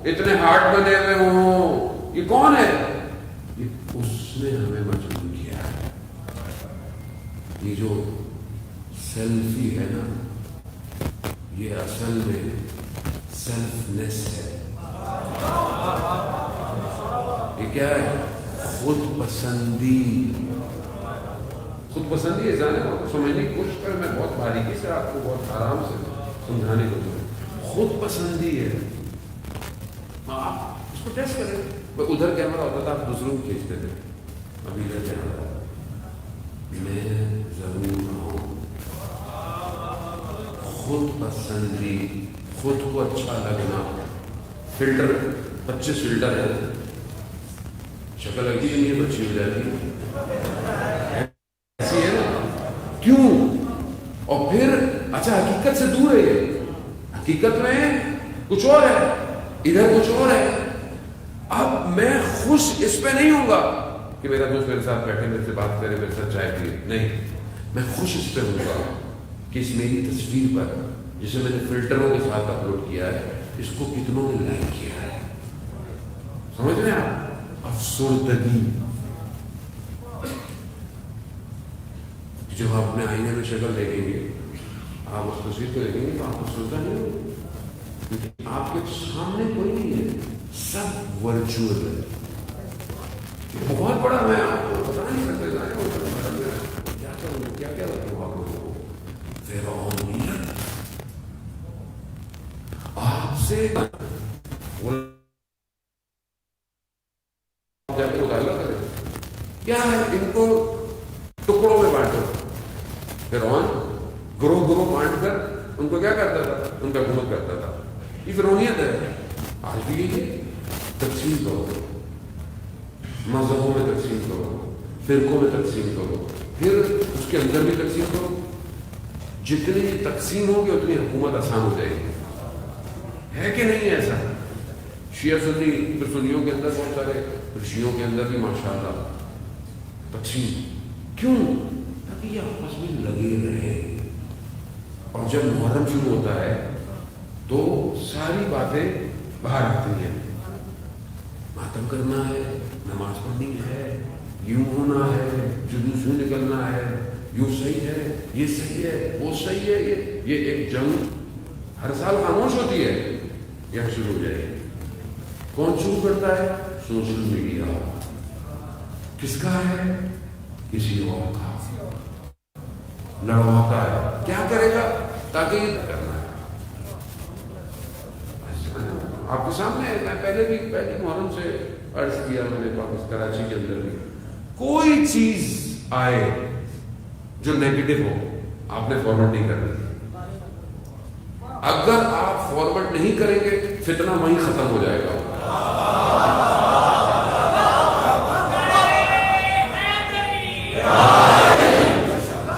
اتنے ہارٹ بنے ہوئے ہوں. یہ کون ہے؟ یہ اس نے ہمیں مجبور کیا ہے. یہ جو سیلفی ہے نا, یہ اصل میں سیلفنس ہے. یہ کیا ہے؟ خود پسندی. خود پسندی ہے جانے سمجھنے کی کوشش کریں. میں بہت باریکی سے آپ کو بہت آرام سے سمجھانے کو دوں. خود پسندی ہے. آپ اس کو ٹیسٹ کریں. ادھر کیمرہ ہوتا تھا آپ دوسروں کو کھینچتے تھے. ابھی ادھر کیمرہ میں ضرور ہوں. خود پسندی, خود کو اچھا لگنا. فلٹر 25 فلٹر ہے. شکل لگتی نہیں ہے بچی ہو جاتی ایسی ہے نا. کیوں؟ اور پھر اچھا حقیقت سے دور ہے. یہ حقیقت میں کچھ اور ہے, ادھر کچھ اور ہے. اب میں خوش اس پہ نہیں ہوں گا کہ میرا دوست میرے ساتھ بیٹھے, میرے سے بات کرے, میرے ساتھ چائے پیے. نہیں, میں خوش اس پہ ہوں گا کہ اس میری تصویر پر جسے میں نے فلٹروں کے ساتھ اپلوڈ کیا ہے, اس کو کتنوں نے لائک کیا ہے. سمجھ رہے ہیں آپ؟ افسردگی. جب آپ اپنے آئینے میں شکل دیکھیں گے, آپ اس تصویر کو دیکھیں گے تو آپ افسردہ نہیں ہوں گے, کیونکہ آپ کے سامنے کوئی نہیں ہے, سب ورچوئل ہے. بہت بڑا میں آپ کو بتا نہیں سکتا کیا کیا آپ سے کیا ہے. ان کو ٹکڑوں میں بانٹو. فرعون گروہ بانٹ کر ان کو کیا کرتا تھا, ان کا حکومت کرتا تھا. یہ فرعونیت ہے. آج بھی یہ تقسیم کرو, مذہبوں میں تقسیم کرو, فرقوں میں تقسیم کرو, پھر اس کے اندر بھی تقسیم کرو. جتنی تقسیم ہوگی اتنی حکومت آسان ہو جائے گی. ہے کہ نہیں ایسا؟ شیعہ سنی, پھر سنیوں کے اندر بہت سارے, پھر شیعوں کے اندر بھی ماشاءاللہ تقسیم. کیوں؟ تاکہ یہ آپس میں لگے رہے. اور جب محرم شروع ہوتا ہے تو ساری باتیں باہر آتی ہیں. ماتم کرنا ہے, نماز پڑھنی ہے, یوں ہونا ہے, جلوس یوں نکلنا ہے, یوں صحیح ہے, یہ صحیح ہے, وہ صحیح ہے. یہ ایک جنگ ہر سال خاموش ہوتی ہے, یہاں شروع ہو جائے. کون شروع کرتا ہے؟ Social media. کس کا ہے؟ کسی اور کا. لڑواتا ہے. کیا کرے گا؟ تاکہ یہ کرنا ہے. آپ کے سامنے میں پہلے محرم سے عرض کیا, میں نے کراچی کے اندر بھی, کوئی چیز آئے جو نیگیٹو ہو آپ نے فارورڈ نہیں کرنا. اگر آپ فارورڈ نہیں کریں گے فتنہ وہیں ختم ہو جائے گا.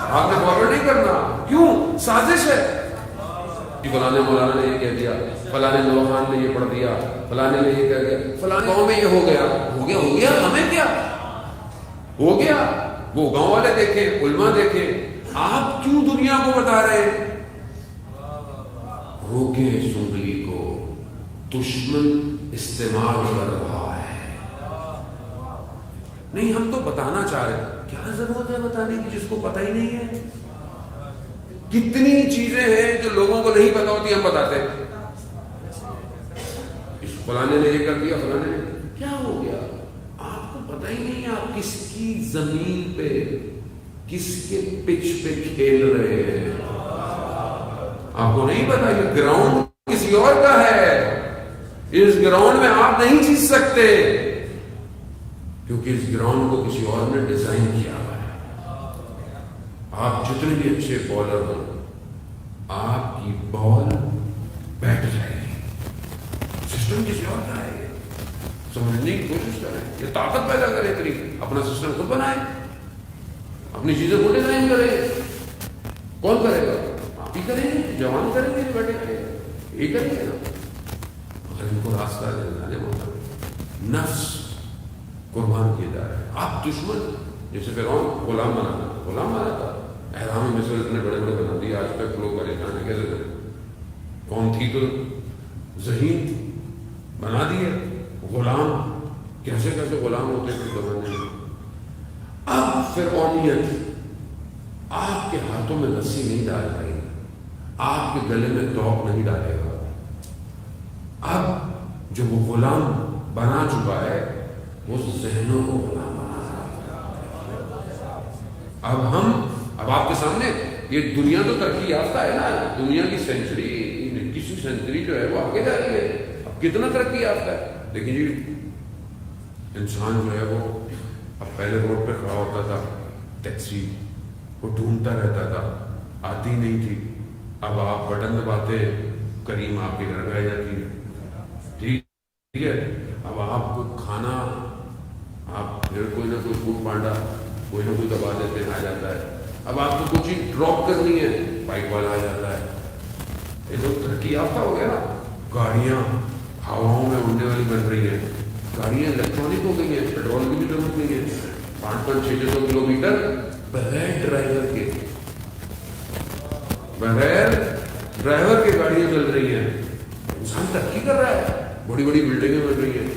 آپ نے فارورڈ نہیں کرنا. کیوں؟ سازش ہے. فلانے مولانا نے یہ کہہ دیا, فلانے نور خان نے یہ پڑھ دیا, فلانے نے یہ کہہ دیا, فلانے گاؤں میں یہ ہو گیا. ہمیں کیا ہو گیا؟ وہ گاؤں والے دیکھیں, علماء دیکھیں. آپ کیوں دنیا کو بتا رہے ہیں؟ روکے سنگلی کو, دشمن استعمال کر رہا ہے. نہیں, ہم تو بتانا چاہ رہے ہیں. کیا ضرورت ہے بتانے کی جس کو پتہ ہی نہیں ہے؟ کتنی چیزیں ہیں جو لوگوں کو نہیں پتا ہوتی, ہم بتاتے ہیں. اس فلانے نے یہ کر دیا, فلانے نے کیا ہو گیا, آپ کو پتہ ہی نہیں ہے. آپ کس کی زمین پہ, کس کے پچ پہ کھیل رہے ہیں, آپ کو نہیں پتا. یہ گراؤنڈ کسی اور کا ہے. اس گراؤنڈ میں آپ نہیں جیت سکتے, کیونکہ اس گراؤنڈ کو کسی اور نے ڈیزائن کیا ہے. آپ جتنے بھی اچھے بالر ہوں, آپ کی بال بیٹھ جائے گی. سسٹم کسی اور کا ہے. سمجھنے کی کوشش کریں, یہ طاقت پیدا کریں. اپنا سسٹم خود بنائیں, اپنی چیزیں خود ڈیزائن کریں. کون کرے گا؟ آپ ہی کریں گے. جوان کریں گے, بیٹے کریں گے, یہ کریں گے نا. اگر ان کو راستہ دینا ہوتا, نفس قربان کیے جا رہے ہیں. آپ دشمن, جیسے فرعون غلام بنا تھا. احرام مصر اتنے بڑے بنا دیے, آج تک لوگ پریشان ہیں. کیسے کریں؟ کون تھی تو ذہین بنا دیے غلام. کیسے غلام ہوتے تھے زمانے میں. اب فرعونیت آپ کے ہاتھوں میں رسی نہیں ڈال پائے گی, آپ کے گلے میں توق نہیں ڈالے گا. اب جو وہ غلام بنا چکا ہے, وہ ذہنوں کو اب آپ کے سامنے یہ دنیا تو ترقی یافتہ ہے نا, دنیا کی سینچری 21ویں سینچری جو ہے وہ آگے جا رہی ہے, اب کتنا ترقی یافتہ ہے. لیکن جی انسان جو ہے وہ اب پہلے روڈ پہ کھڑا ہوتا تھا, ٹیکسی وہ ڈھونڈتا رہتا تھا, آتی نہیں تھی. اب آپ بٹن دباتے کریم آپ کے گھر میں آ جاتی ہے. ٹھیک ہے, اب آپ کو کھانا آپ پھر کوئی نہ کوئی فوڈ پانڈا کوئی نہ کوئی دبا دیتے ہیں, آ جاتا ہے. اب آپ کو کچھ چیز ڈراپ کرنی ہے, بائک والا آ جاتا ہے. یہ تو ترقی یافتہ ہو گیا نا. گاڑیاں ہواؤں میں اڑنے والی بن رہی ہیں, گاڑیاں الیکٹرانک ہو گئی ہیں, پیٹرول کی بھی ضرورت نہیں ہے. 500-600 کلو میٹر بغیر ڈرائیور کے گاڑیاں چل رہی ہیں. انسان ترقی کر رہا ہے, بڑی بڑی بلڈنگیں بن رہی ہیں,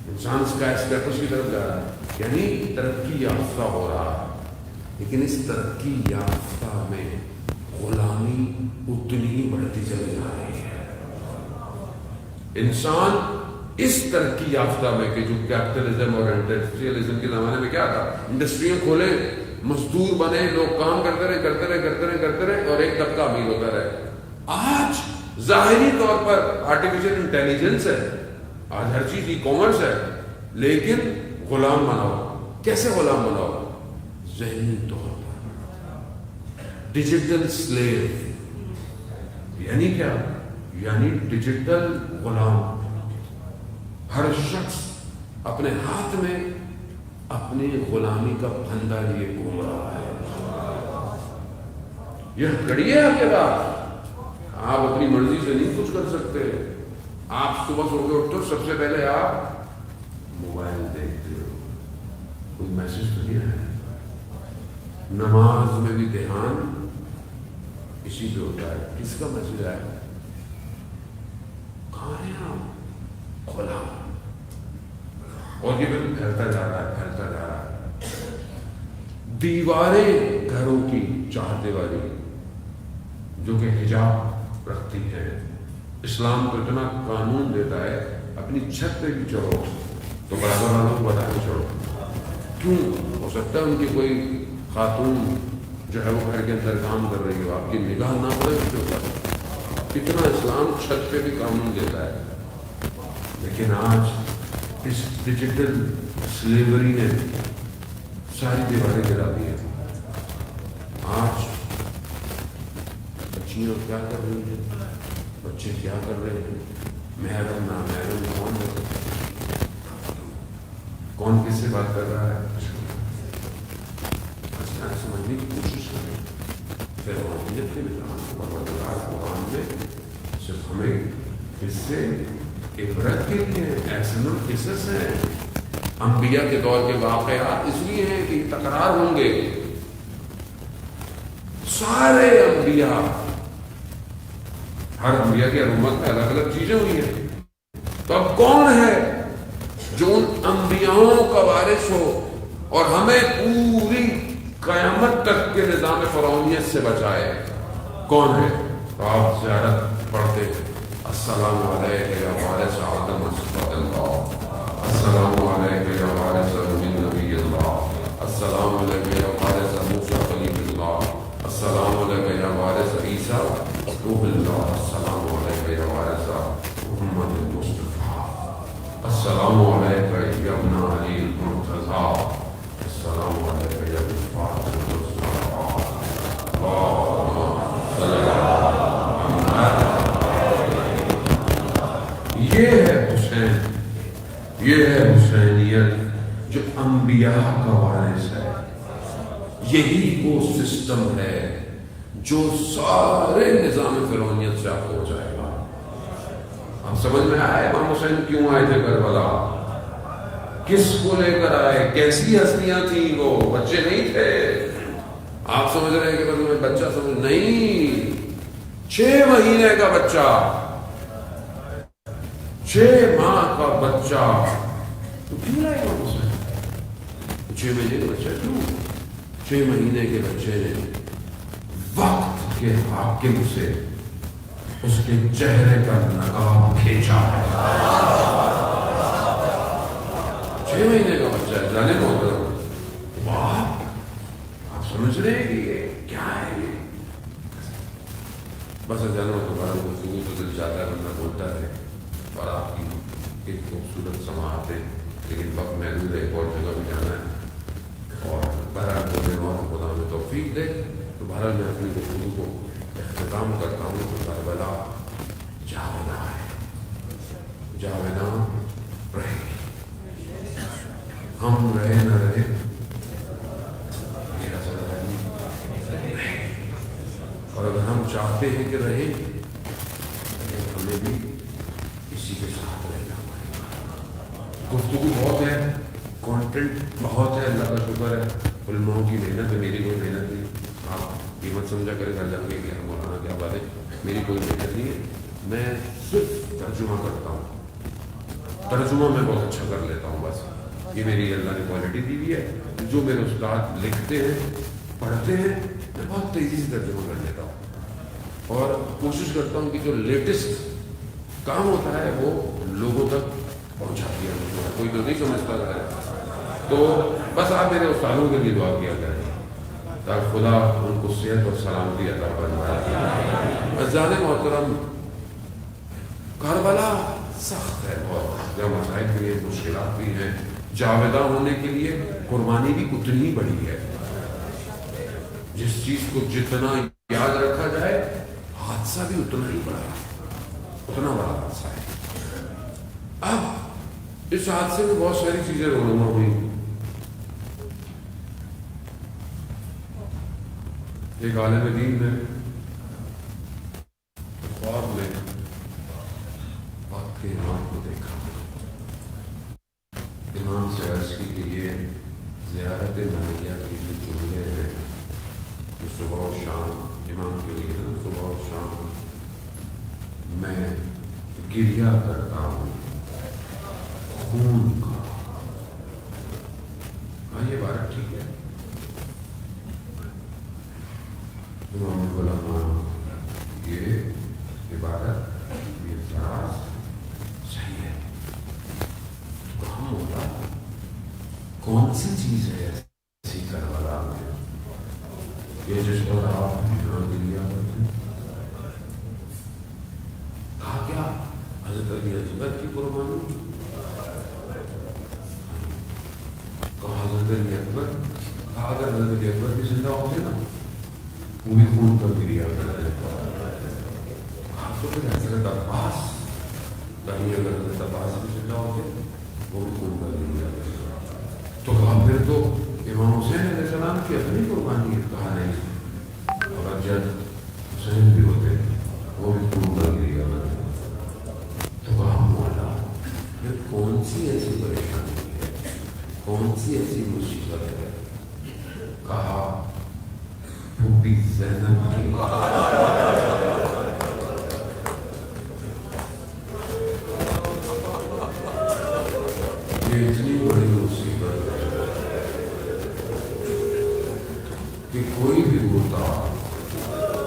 انسان اسکائی اسکیپرس کی طرف جا رہا ہے, یعنی ترقی یافتہ ہو رہا ہے. لیکن اس ترقی یافتہ میں غلامی اتنی ہی بڑھتی چلی جا رہی ہے. انسان اس ترقی یافتہ میں کہ جو کیپٹلزم اور انڈسٹریلزم کے زمانے میں کیا تھا, انڈسٹریاں کھولے, مزدور بنے, لوگ کام کرتے رہے اور ایک طبقہ امیر ہوتا رہے. آج ظاہری طور پر آرٹیفیشل انٹیلیجنس ہے, آج ہر چیز ای کامرس ہے, لیکن غلام بناؤ. کیسے غلام بناؤ؟ ذہنی طور پر ڈیجیٹل سلیو. یعنی کیا؟ یعنی ڈیجیٹل غلام. ہر شخص اپنے ہاتھ میں اپنی غلامی کا پھندا لیے گھوم رہا ہے. یہ گھڑی ہے آپ کے پاس, آپ اپنی مرضی سے نہیں کچھ کر سکتے. آپ صبح سو کے اٹھتے ہو, سب سے پہلے آپ موبائل دیکھتے ہو, کوئی میسج تو نہیں ہے. نماز میں بھی دھیان اسی پہ ہوتا ہے, کس کا میسج آیا, کہاں ہے آپ؟ غلام. اور یہ پھر پھیلتا جا رہا ہے. دیواریں گھروں کی چار دیواری جو کہ حجاب رکھتی ہے. اسلام تو اتنا قانون دیتا ہے, اپنی چھت پہ بھی چڑھو تو برابر والوں کو بتا کے چڑھو. کیوں؟ ہو سکتا ہے ان کی کوئی خاتون جو ہے وہ گھر کے اندر کام کر رہی ہو, آپ کی نگاہ نہ پڑے اس کے اوپر. کتنا اسلام چھت پہ بھی قانون دیتا ہے. لیکن آج اس ڈیجیٹل سلیوری نے ساری دیواریں گرا دی ہیں. آج بچیاں کیا کر رہی ہیں, بچے کیا کر رہے ہیں, محرم نا محرم کون ہے, کون کس سے بات کر رہا ہے, سمجھنے کی کوشش کریں. پھر روحانیت کے نظام پروردگار قرآن میں صرف ہمیں اس سے عبرت کے لیے احسن القصص ہیں. انبیاء کے دور کے واقعات اس لیے ہیں کہ تکرار ہوں گے. سارے انبیاء, ہر انبیاء کی امت میں الگ الگ چیزیں ہوئی ہیں. تو اب کون ہے جو ان انبیاؤں کا وارث ہو اور ہمیں پوری قیامت تک کے نظام فرعونیت سے بچائے؟ کون ہے؟ تو آپ زیارت پڑھتے ہیں, السلام علیکم یا وارث آدم صفات اللہ, السلام علیکم یا وارث من نبی اللہ, السلام علیکم یا وارث موسیٰ کلیم اللہ, السلام علیکم یا وارث عیسیٰ روح اللہ, السلام علیکم یا وارث محمد مصطفیٰ, السلام علیکم یا ابن علی المرتضیٰ, السلام علیکم یا ابن فاطمہ الزہرا. یہ ہے حسین, یہ ہے حسینیت جو انبیاء کا وارث ہے. یہی وہ سسٹم ہے جو سارے نظام فرعونیت سے آپ ہو جائے گا. اب سمجھ میں آئے امام حسین کیوں آئے تھے کربلا, کس کو لے کر آئے, کیسی ہستیاں تھیں وہ, بچے نہیں تھے. آپ سمجھ رہے ہیں کہ بس میں بچہ سمجھ نہیں, 6 مہینے کا بچہ, 6 ماہ کا بچہ. تو کیوں لائے امام حسین 6 مہینے کا بچہ کیوں؟ 6 مہینے کے بچے نے وقت کے حاکم سے اس کے چہرے کا نقاب کھینچا ہے. 6 مہینے کا بچہ ہے, جانے کو آپ سمجھ رہے ہیں کہ یہ کیا ہے یہ؟ بس جانا تمہارا گفتگو تو دل چاہتا ہے بندہ بولتا ہے اور آپ کی ایک خوبصورت سماعت ہے، لیکن وقت محدود ہے، ایک اور جگہ بھی جانا ہے اور بہرحال بولنے اور خدا میں توفیق دے۔ تو بہرحال میں اپنی گفتگو کو اختتام کرتا ہوں کہ کربلا جاویداں ہے، جاویداں رہے گی، ہم رہے نہ رہے میرا ذرا رہے، اور اگر ہم چاہتے ہیں کہ رہے تو ہمیں بھی اسی کے ساتھ رہنا پڑے گا۔ گفتگو بہت ہے، کانٹینٹ بہت ہے، اللہ کا شکر ہے، علماؤں کی محنت ہے، میری کوئی محنت نہیں۔ آپ یہ مت سمجھا کرے گھر جا کے کہ مولانا کیا بات ہے، میری کوئی محنت نہیں ہے، میں صرف ترجمہ کرتا ہوں، ترجمہ میں بہت اچھا کر لیتا ہوں، بس یہ میری اللہ نے کوالٹی دی ہوئی ہے۔ جو میرے استاد لکھتے ہیں پڑھتے ہیں میں بہت تیزی سے ترجمہ کر لیتا ہوں اور کوشش کرتا ہوں کہ جو لیٹسٹ کام ہوتا ہے وہ لوگوں تک پہنچا دیا جاتا ہے، کوئی تو نہیں سمجھتا ہے۔ تو بس آپ میرے استادوں کے لیے دعا کیا کریں تاکہ خدا ان کو صحت اور سلامتی عطا فرمائے۔ عزیزان محترم، کربلا سخت ہے، بہت جو مسائل بھی ہیں، مشکلات بھی ہیں، جاویداں ہونے کے لیے قربانی بھی اتنی ہی بڑی ہے۔ جس چیز کو جتنا یاد رکھا جائے حادثہ بھی اتنا ہی بڑا ہے، اتنا بڑا حادثہ ہے۔ اب اس حادثے میں بہت ساری چیزیں رونما ہوئی۔ ایک عالم دین نے خواب میں آپ کے امام کو دیکھا، امام سے عرض کی کہ یہ زیارت ملیہ کے جو جملے ہیں کہ صبح و شام امام کے لیے نا، صبح و شام میں گریہ کرتا ہوں خون کا، ہاں یہ بات ٹھیک ہے؟ امام نے بولا ہاں یہ عبادت یہ فراز صحیح ہے۔ کہاں ہوتا کون سی چیز ہے ایسی کربلا میں یہ جس پر آپ یہاں گریا کرتے ہیں؟ کہا کیا حضرت علی اکبر کی قربانی؟ کہا حضرت علی اکبر، کہا اگر حضرت علی اکبر بھی زندہ ہوتے نا وہ بھی خون پر گریا کرتے ہیں۔ کہا تو پھر حضرت عباس، کہیں اگر حضرت عباس بھی زندہ ہوتے وہ بھی خون پر گریا کرتے۔ تو کہا پھر تو امام حسین علیہ السلام کی اپنی قربانی ہے؟ کہا نہیں، اگر جب حسین بھی ہوتے وہ بھی خون پر گریا کرتے۔ تو کہا مولا یہ کون سی ایسی پریشانی ہے، کون سی ایسی مصیبت ہے؟ کہا پھوپھی زینب کی یہ اتنی بڑی مصیبت ہے کہ کوئی بھی ہوتا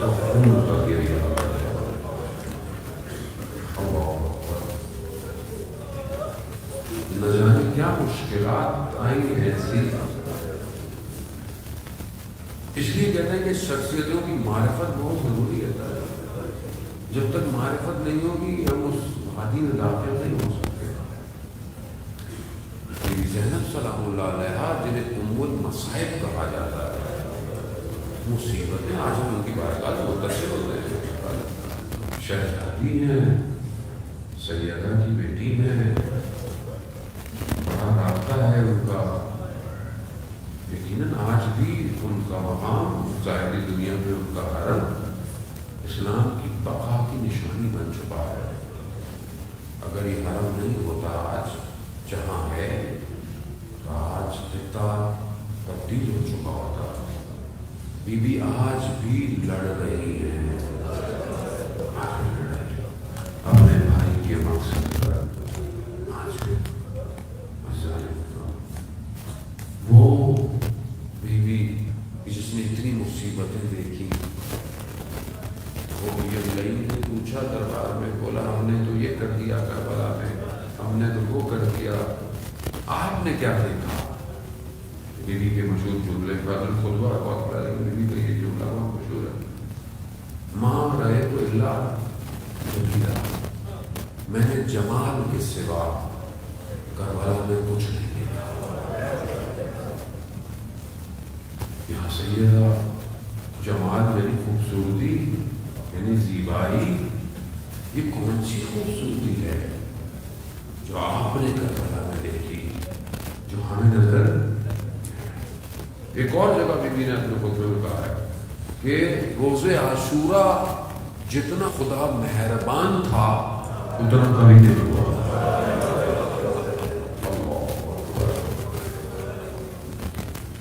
تو خون کا گریا کرتا۔ اللہ اکبر، نہ جانے کیا مشکلات آئی ایسی۔ اس لیے کہتے ہیں کہ شخصیتوں کی معرفت بہت ضروری ہے۔ جب تک معرفت نہیں ہوگی ہم اس وادی میں داخل نہیں ہو سکتے۔ زینب سلام اللہ علیہا جنہیں ام المصائب کہا جاتا ہے، مصیبتیں آج ہم ان کی بارگاہ میں متصل ہوتے ہیں، شہزادی ہیں، سیدہ کی بیٹی ہیں، بڑا رابطہ ہے ان کا، یقیناً آج بھی ان کا مقام ظاہری دنیا میں ان کا حرم اسلام کی بقا کی نشانی بن چکا ہے۔ اگر یہ حرم نہیں ہوتا آج جہاں ہے تو آج خطہ تبدیل ہو چکا ہوتا۔ بی بی آج بھی لڑ رہی ہیں اپنے بھائی کے مقصد پر، آج بھی وہ بیوی جس نے اتنی مصیبتیں دیکھی، وہ یمین نے پوچھا دربار میں، بولا ہم نے تو یہ کر دیا کربلا میں، ہم نے تو وہ کر دیا، آپ نے کیا دیکھا؟ بیوی کے مشہور جملے بعد الخطبہ بہت بڑا، لیکن بیوی کا یہ جملہ بہت مشہور ہے، ماں رہے تو اللہ جمیلہ، میں نے جمال کے سوا کربلا میں کچھ نہیں دیکھا۔ یہاں سیدہ جمال یعنی خوبصورتی یعنی زیبائی، یہ کون سی خوبصورتی ہے جو آپ نے کربلا میں دیکھی جو ہمیں نظر؟ ایک اور جگہ بی نے اپنے خطبے میں کہا ہے کہ روز عاشورہ جتنا خدا مہربان تھا اتنا کبھی نہیں ہوا۔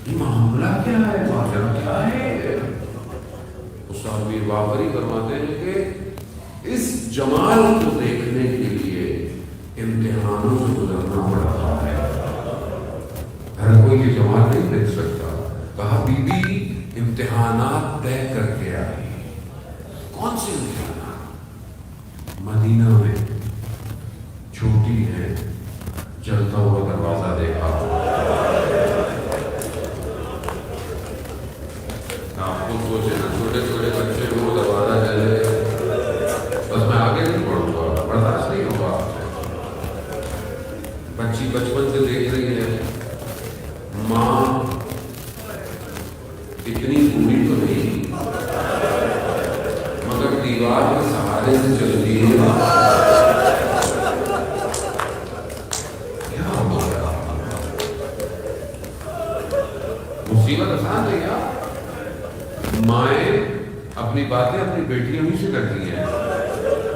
یہ معاملہ کیا ہے، ماجرا کیا ہے؟ استاد میر باقری فرماتے ہیں کہ اس جمال کو دیکھنے کے لیے امتحانوں سے گزرنا پڑتا ہے، ہر کوئی یہ جمال نہیں دیکھ سکتا۔ کہا بی بی امتحانات طے کر کے آئی۔ کون سے امتحانات؟ مدینہ میں چھوٹی ہے، جلتا ہوا دروازہ دیکھا، آپ خود سوچے نا، چھوٹے چھوٹے بچے کو دروازہ چلے، بس میں آگے نہیں پڑھوں گا، برداشت نہیں ہوگا۔ بچی بچپن سے دیکھ رہی ہے، ماں اتنی بری تو نہیں مگر دیوار کے سہارے سے چلتی ہے۔ کیا ہو گیا؟ مصیبت آسان ہے کیا؟ مائیں اپنی باتیں اپنی بیٹیوں ہی سے کرتی ہیں۔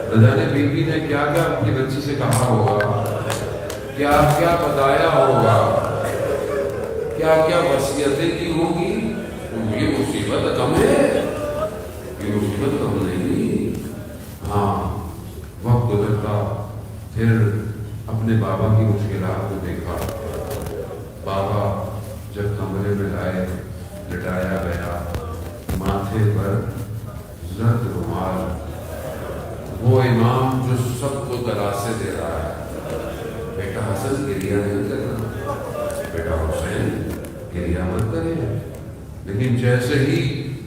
رضا نے بیوی نے کیا کیا اپنی بچی سے کہا ہوگا، کیا کیا بتایا ہوگا، کیا کیا وصیتیں کی ہوگی۔ یہ مصیبت کم ہے، یہ مصیبت کم نہیں۔ ہاں وقت گزرتا، پھر اپنے بابا کی مشکلات کو دیکھا۔ بابا جب کمرے میں آئے، لٹایا گیا، ماتھے پر زرد رومال، وہ امام جو سب کو دلاسے دے رہا ہے، بیٹا حسن گریہ نہیں کرنا، بیٹا حسین گریہ مت کرے۔ لیکن جیسے ہی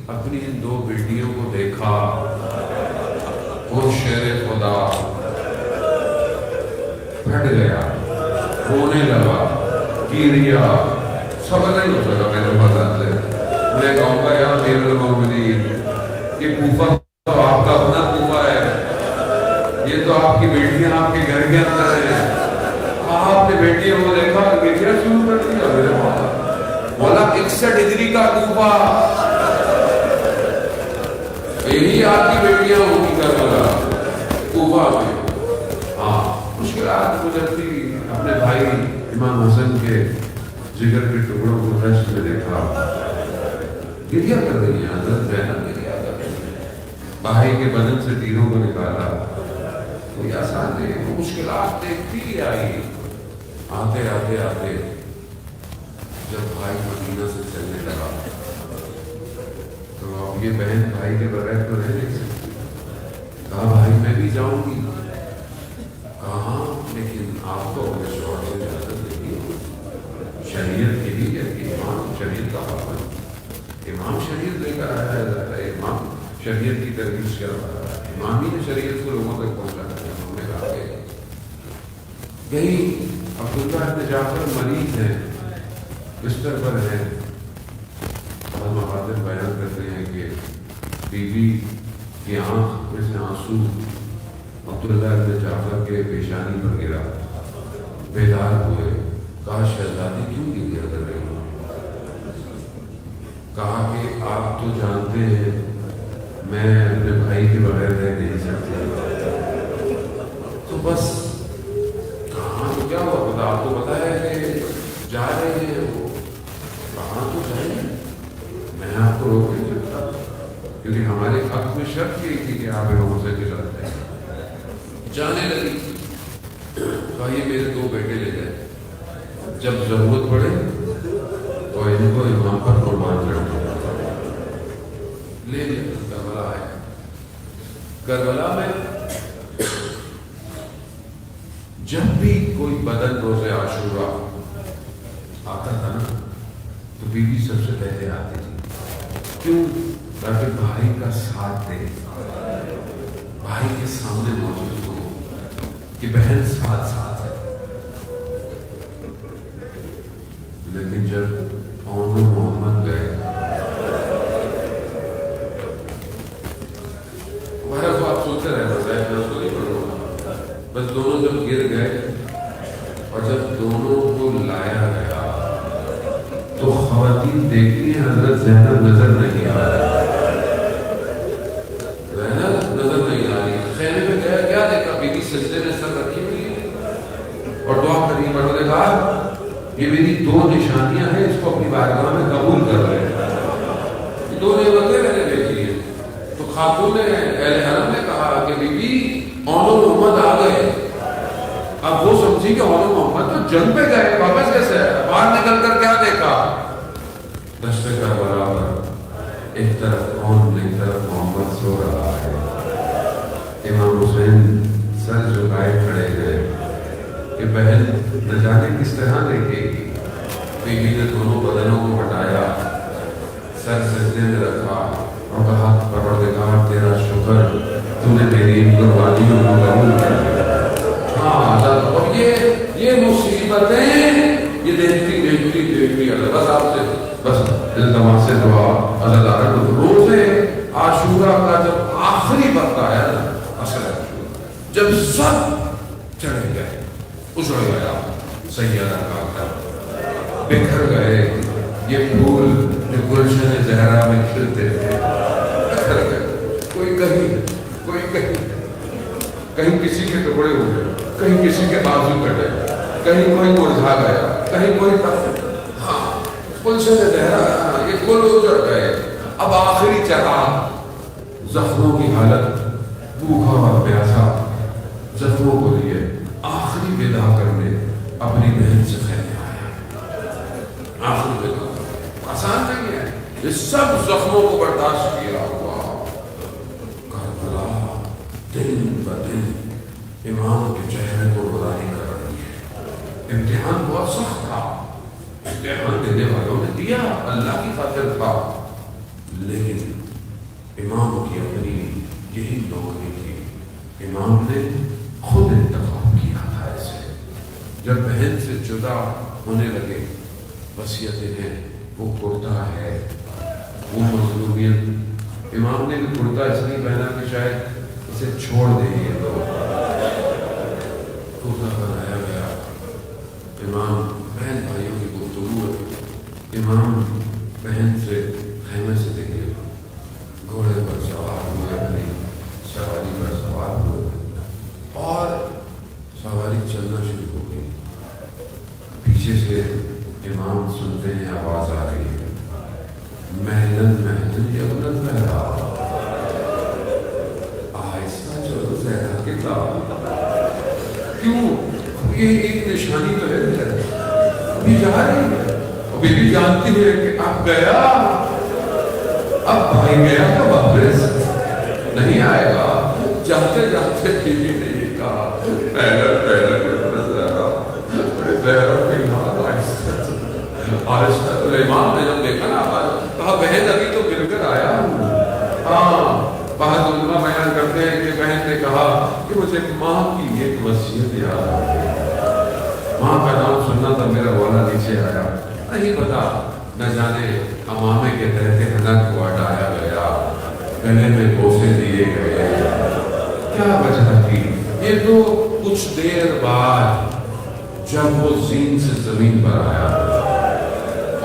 اپنی ان دو بیٹیوں کو دیکھا، وہ شیر خدا پھٹ گیا، رونے لگا، گریا، صبر نہیں ہو سکا میرے بازار سے۔ میں کہوں گا یا امیر المومنین، یہ کوفہ تو آپ کا اپنا کوفہ ہے، یہ تو آپ کی بیٹیاں آپ کے گھر کے اندر ہیں، آپ نے بیٹیوں کو دیکھا گریا شروع کر دیا۔ میرے بابا مولا 61 ڈگری کا کوفہ، یہی آپ کی بیٹیاں ہوگی کربلا کوفہ میں۔ ہاں مشکلات گزرتی، اپنے بھائی امام حسن کے جگر کے ٹکڑوں کو دشت میں دیکھا، گریہ کر رہی ہیں حضرت زینب، گریہ کر رہی ہیں، بھائی کے بدن سے تیروں کو نکالا۔ کوئی آسان نہیں، وہ مشکلات دیکھتی ہی آئی۔ آتے آتے آتے جب بھائی مدینہ سے چلنے لگا تو اب یہ بہن بھائی کے بغیر تو رہ نہیں سکتی۔ کہا بھائی میں بھی جاؤں گی۔ کہاں؟ لیکن آپ کو اپنے شوہر سے اجازت دینی ہوگی، شریعت کے لیے امام شریعت کا پابند، امام شریعت لے کر آیا جاتا ہے، امام شریعت کی ترویج کر رہا ہے، امام ہی نے شریعت کو لوگوں تک پہنچانا ہے۔ ہم نے کہا کہ گئی، عبداللہ ابن جعفر مریض ہیں، بستر پر ہیں، بعض محاذر بیان کرتے ہیں کہ بیوی کی آنکھ میں سے آنسو عبداللہ ابن جعفر کے پیشانی پر گرا، بیدار ہوئے، کہا شہزادی کیوں گریہ کر رہی ہوں؟ کہا کہ آپ تو جانتے ہیں میں اپنے بھائی کے بغیر رہ نہیں سکتی، تو بس کہاں تو کیا ہوا پتا، آپ کو بتایا کہ جا رہے ہیں، وہ کہاں تو جائیں، میں آپ کو روک نہیں سکتا، کیونکہ ہمارے حق میں شرط یہی تھی کہ آپ لوگوں سے گزر جائیں۔ جانے لگی، کہا یہ میرے 2 بیٹے لے جائے، جب ضرورت پڑے تو ان کو امام پر قربان کر دیں۔ لے لے کربلا آئے۔ کربلا میں جب بھی کوئی بدن روز عاشورہ آتا تھا نا تو بیوی سب سے پہلے آتی تھی. کیوں؟ تاکہ بھائی کا ساتھ دے, بھائی کے سامنے موجود ہو کہ بہن ساتھ ساتھ ہے. لیکن جب اون محمد گئے, ہمارا تو آپ سوچتے رہے میں اس کو نہیں پڑھوں گا, بس دونوں جب گر گئے اور جب دونوں کو لایا گیا تو خواتین دیکھتی ہیں حضرت زینب نظر نہیں آ رہی, زینب نظر نہیں آ رہی. خیمے میں گیا, کیا دیکھا؟ بیوی سجدے میں سر رکھی ہوئی ہے اور دعا کری. پڑھو نے کہا یہ میری دو نشانیاں ہیں, اس کو اپنی بارگاہ میں قبول کر رہے ہیں. یہ دو نعمتیں میں نے دیکھی ہیں. تو خاتون اہل حرم نے کہا کہ بی بی اون محمد آ گئے. اب وہ سمجھی کہ اون محمد تو جنگ پہ گئے, واپس کیسے ہے؟ باہر نکل کر کیا دیکھا؟ دشت کربلا پر ایک طرف اون ایک طرف محمد سو رہا ہے. امام حسین سر جھکائے کھڑے گئے کہ بہن نہ جانے کس طرح دیکھے گی. بیوی نے دونوں بدنوں کو ہٹایا, سر سجدے میں رکھا اور کہا پروردگار تیرا شکر, تو نے میری ان قربانیوں کو قبول کیا. ہاں حضرت, اور یہ مصیبتیں یہ دیکھتی اللہ بس آپ سے بس التماس سے دعا اللہ تعالیٰ. روز عاشورہ کا جب آخری وقت آیا نا, اصل جب سب چڑھ گئے, اجڑ گیا سیدہ کا گھر, بکھر گئے یہ پھول جو گلشن زہرا میں کھلتے تھے, بکھر گئے. کوئی کہیں کہیں کسی کے ٹکڑے ہوئے, کہیں کسی کے بازو کٹے, کہیں کوئی مرجھا گیا, کہیں کوئی ہاں گلشن زہرا یہ گل اجڑ گئے. اب آخری چراغ, زخموں کی حالت, بھوکا اور پیاسا, زخموں کو لیے آخری ودا کرنے اپنی بہن سے خیمے آیا. آخری ودا آسان نہیں ہے, یہ سب زخموں کو برداشت کیا ہوا. کربلا دن بدن امام کے چہرے کو براری کر رہی ہے. امتحان بہت سخت تھا, امتحان دینے والوں نے دیا, اللہ کی خاطر تھا, لیکن امام کی اپنی یہی نوکری تھی. امام نے خود انتخاب کیا تھا اسے. جب بہن سے جدا ہونے لگے, وصیتیں ہیں, وہ کرتا ہے, وہ مظلومیت. امام نے بھی کرتا اس لیے پہنا کہ شاید اسے چھوڑ دیں یہ لوگ. کرتا بنایا گیا. امام بہن بھائیوں کی گفتگو ہے. امام بہن سے خیمے سے دیکھے, گھوڑے پر سوار ہوئے, اپنی سواری پر سوار ہوئے اور سواری چلنا شروع ہو گئی. پیچھے سے امام سنتے ہیں آواز آ رہی ہے, محلن محلن یغلن مہرا, آہستہ چلو زہرا کے تاب. کیوں؟ یہ ایک نشانی تو ہے, ابھی جا رہی ہے, ابھی بھی جانتی ہے کہ اب گیا, اب بھائی گیا تو واپس نہیں آئے گا. جاتے جاتے بیوی نے یہ کہا, پہلے تو امام نے جب دیکھا نا, کہا بہن ابھی تو گر کر آیا ہوں. ہاں بعض علماء بیان کرتے ہیں کہ بہن نے کہا کہ مجھے ماں کی ایک وصیت یاد آ گئی, ماں کا نام سننا تھا, میرا والا نیچے آیا. نہیں پتا, نہ جانے امامے کے تحت حنک کو ہٹایا گیا, گلے میں بوسے دیے گئے, کیا وجہ تھی. یہ تو کچھ دیر بعد جب وہ زین سے زمین پر آیا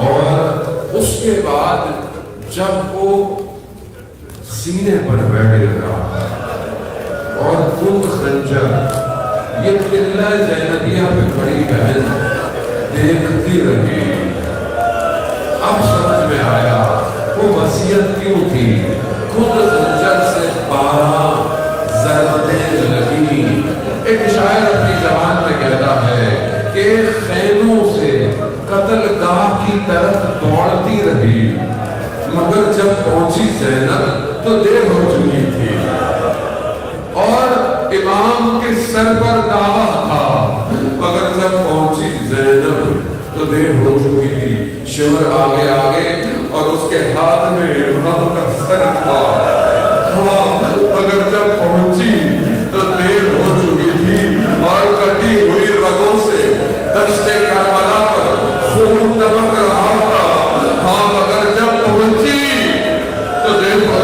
اور اس کے بعد جب وہ سینے پر بیٹھے رہا اور خود خنجر, یہ قلعہ زینبیہ پہ کھڑی بہن دیکھتی رہی. اب سمجھ میں آیا وہ وصیت کیوں تھی. خود خنجر سے 12 ضربتیں لگی. ایک شاعر اپنی زبان میں کہتا ہے کہ خیموں سے قتل گاہ کی طرف دوڑتی رہی, مگر جب پہنچی زینب تو دیر ہو چکی تھی. اور امام کے سر پر دعویٰ تھا, مگر جب پہنچی زینب تو تو دیر ہو چکی تھی. شوہر آگے آگے اور اس کے ہاتھ میں امام کا سر تھا. ہاں اگر جب پہنچی تو دیر ہو چکی تھی اور کٹی ہوئی رگوں سے دشت کربلا پر خون دمک رہا تھا. ہاں اگر جب پہنچی تو دیر ہو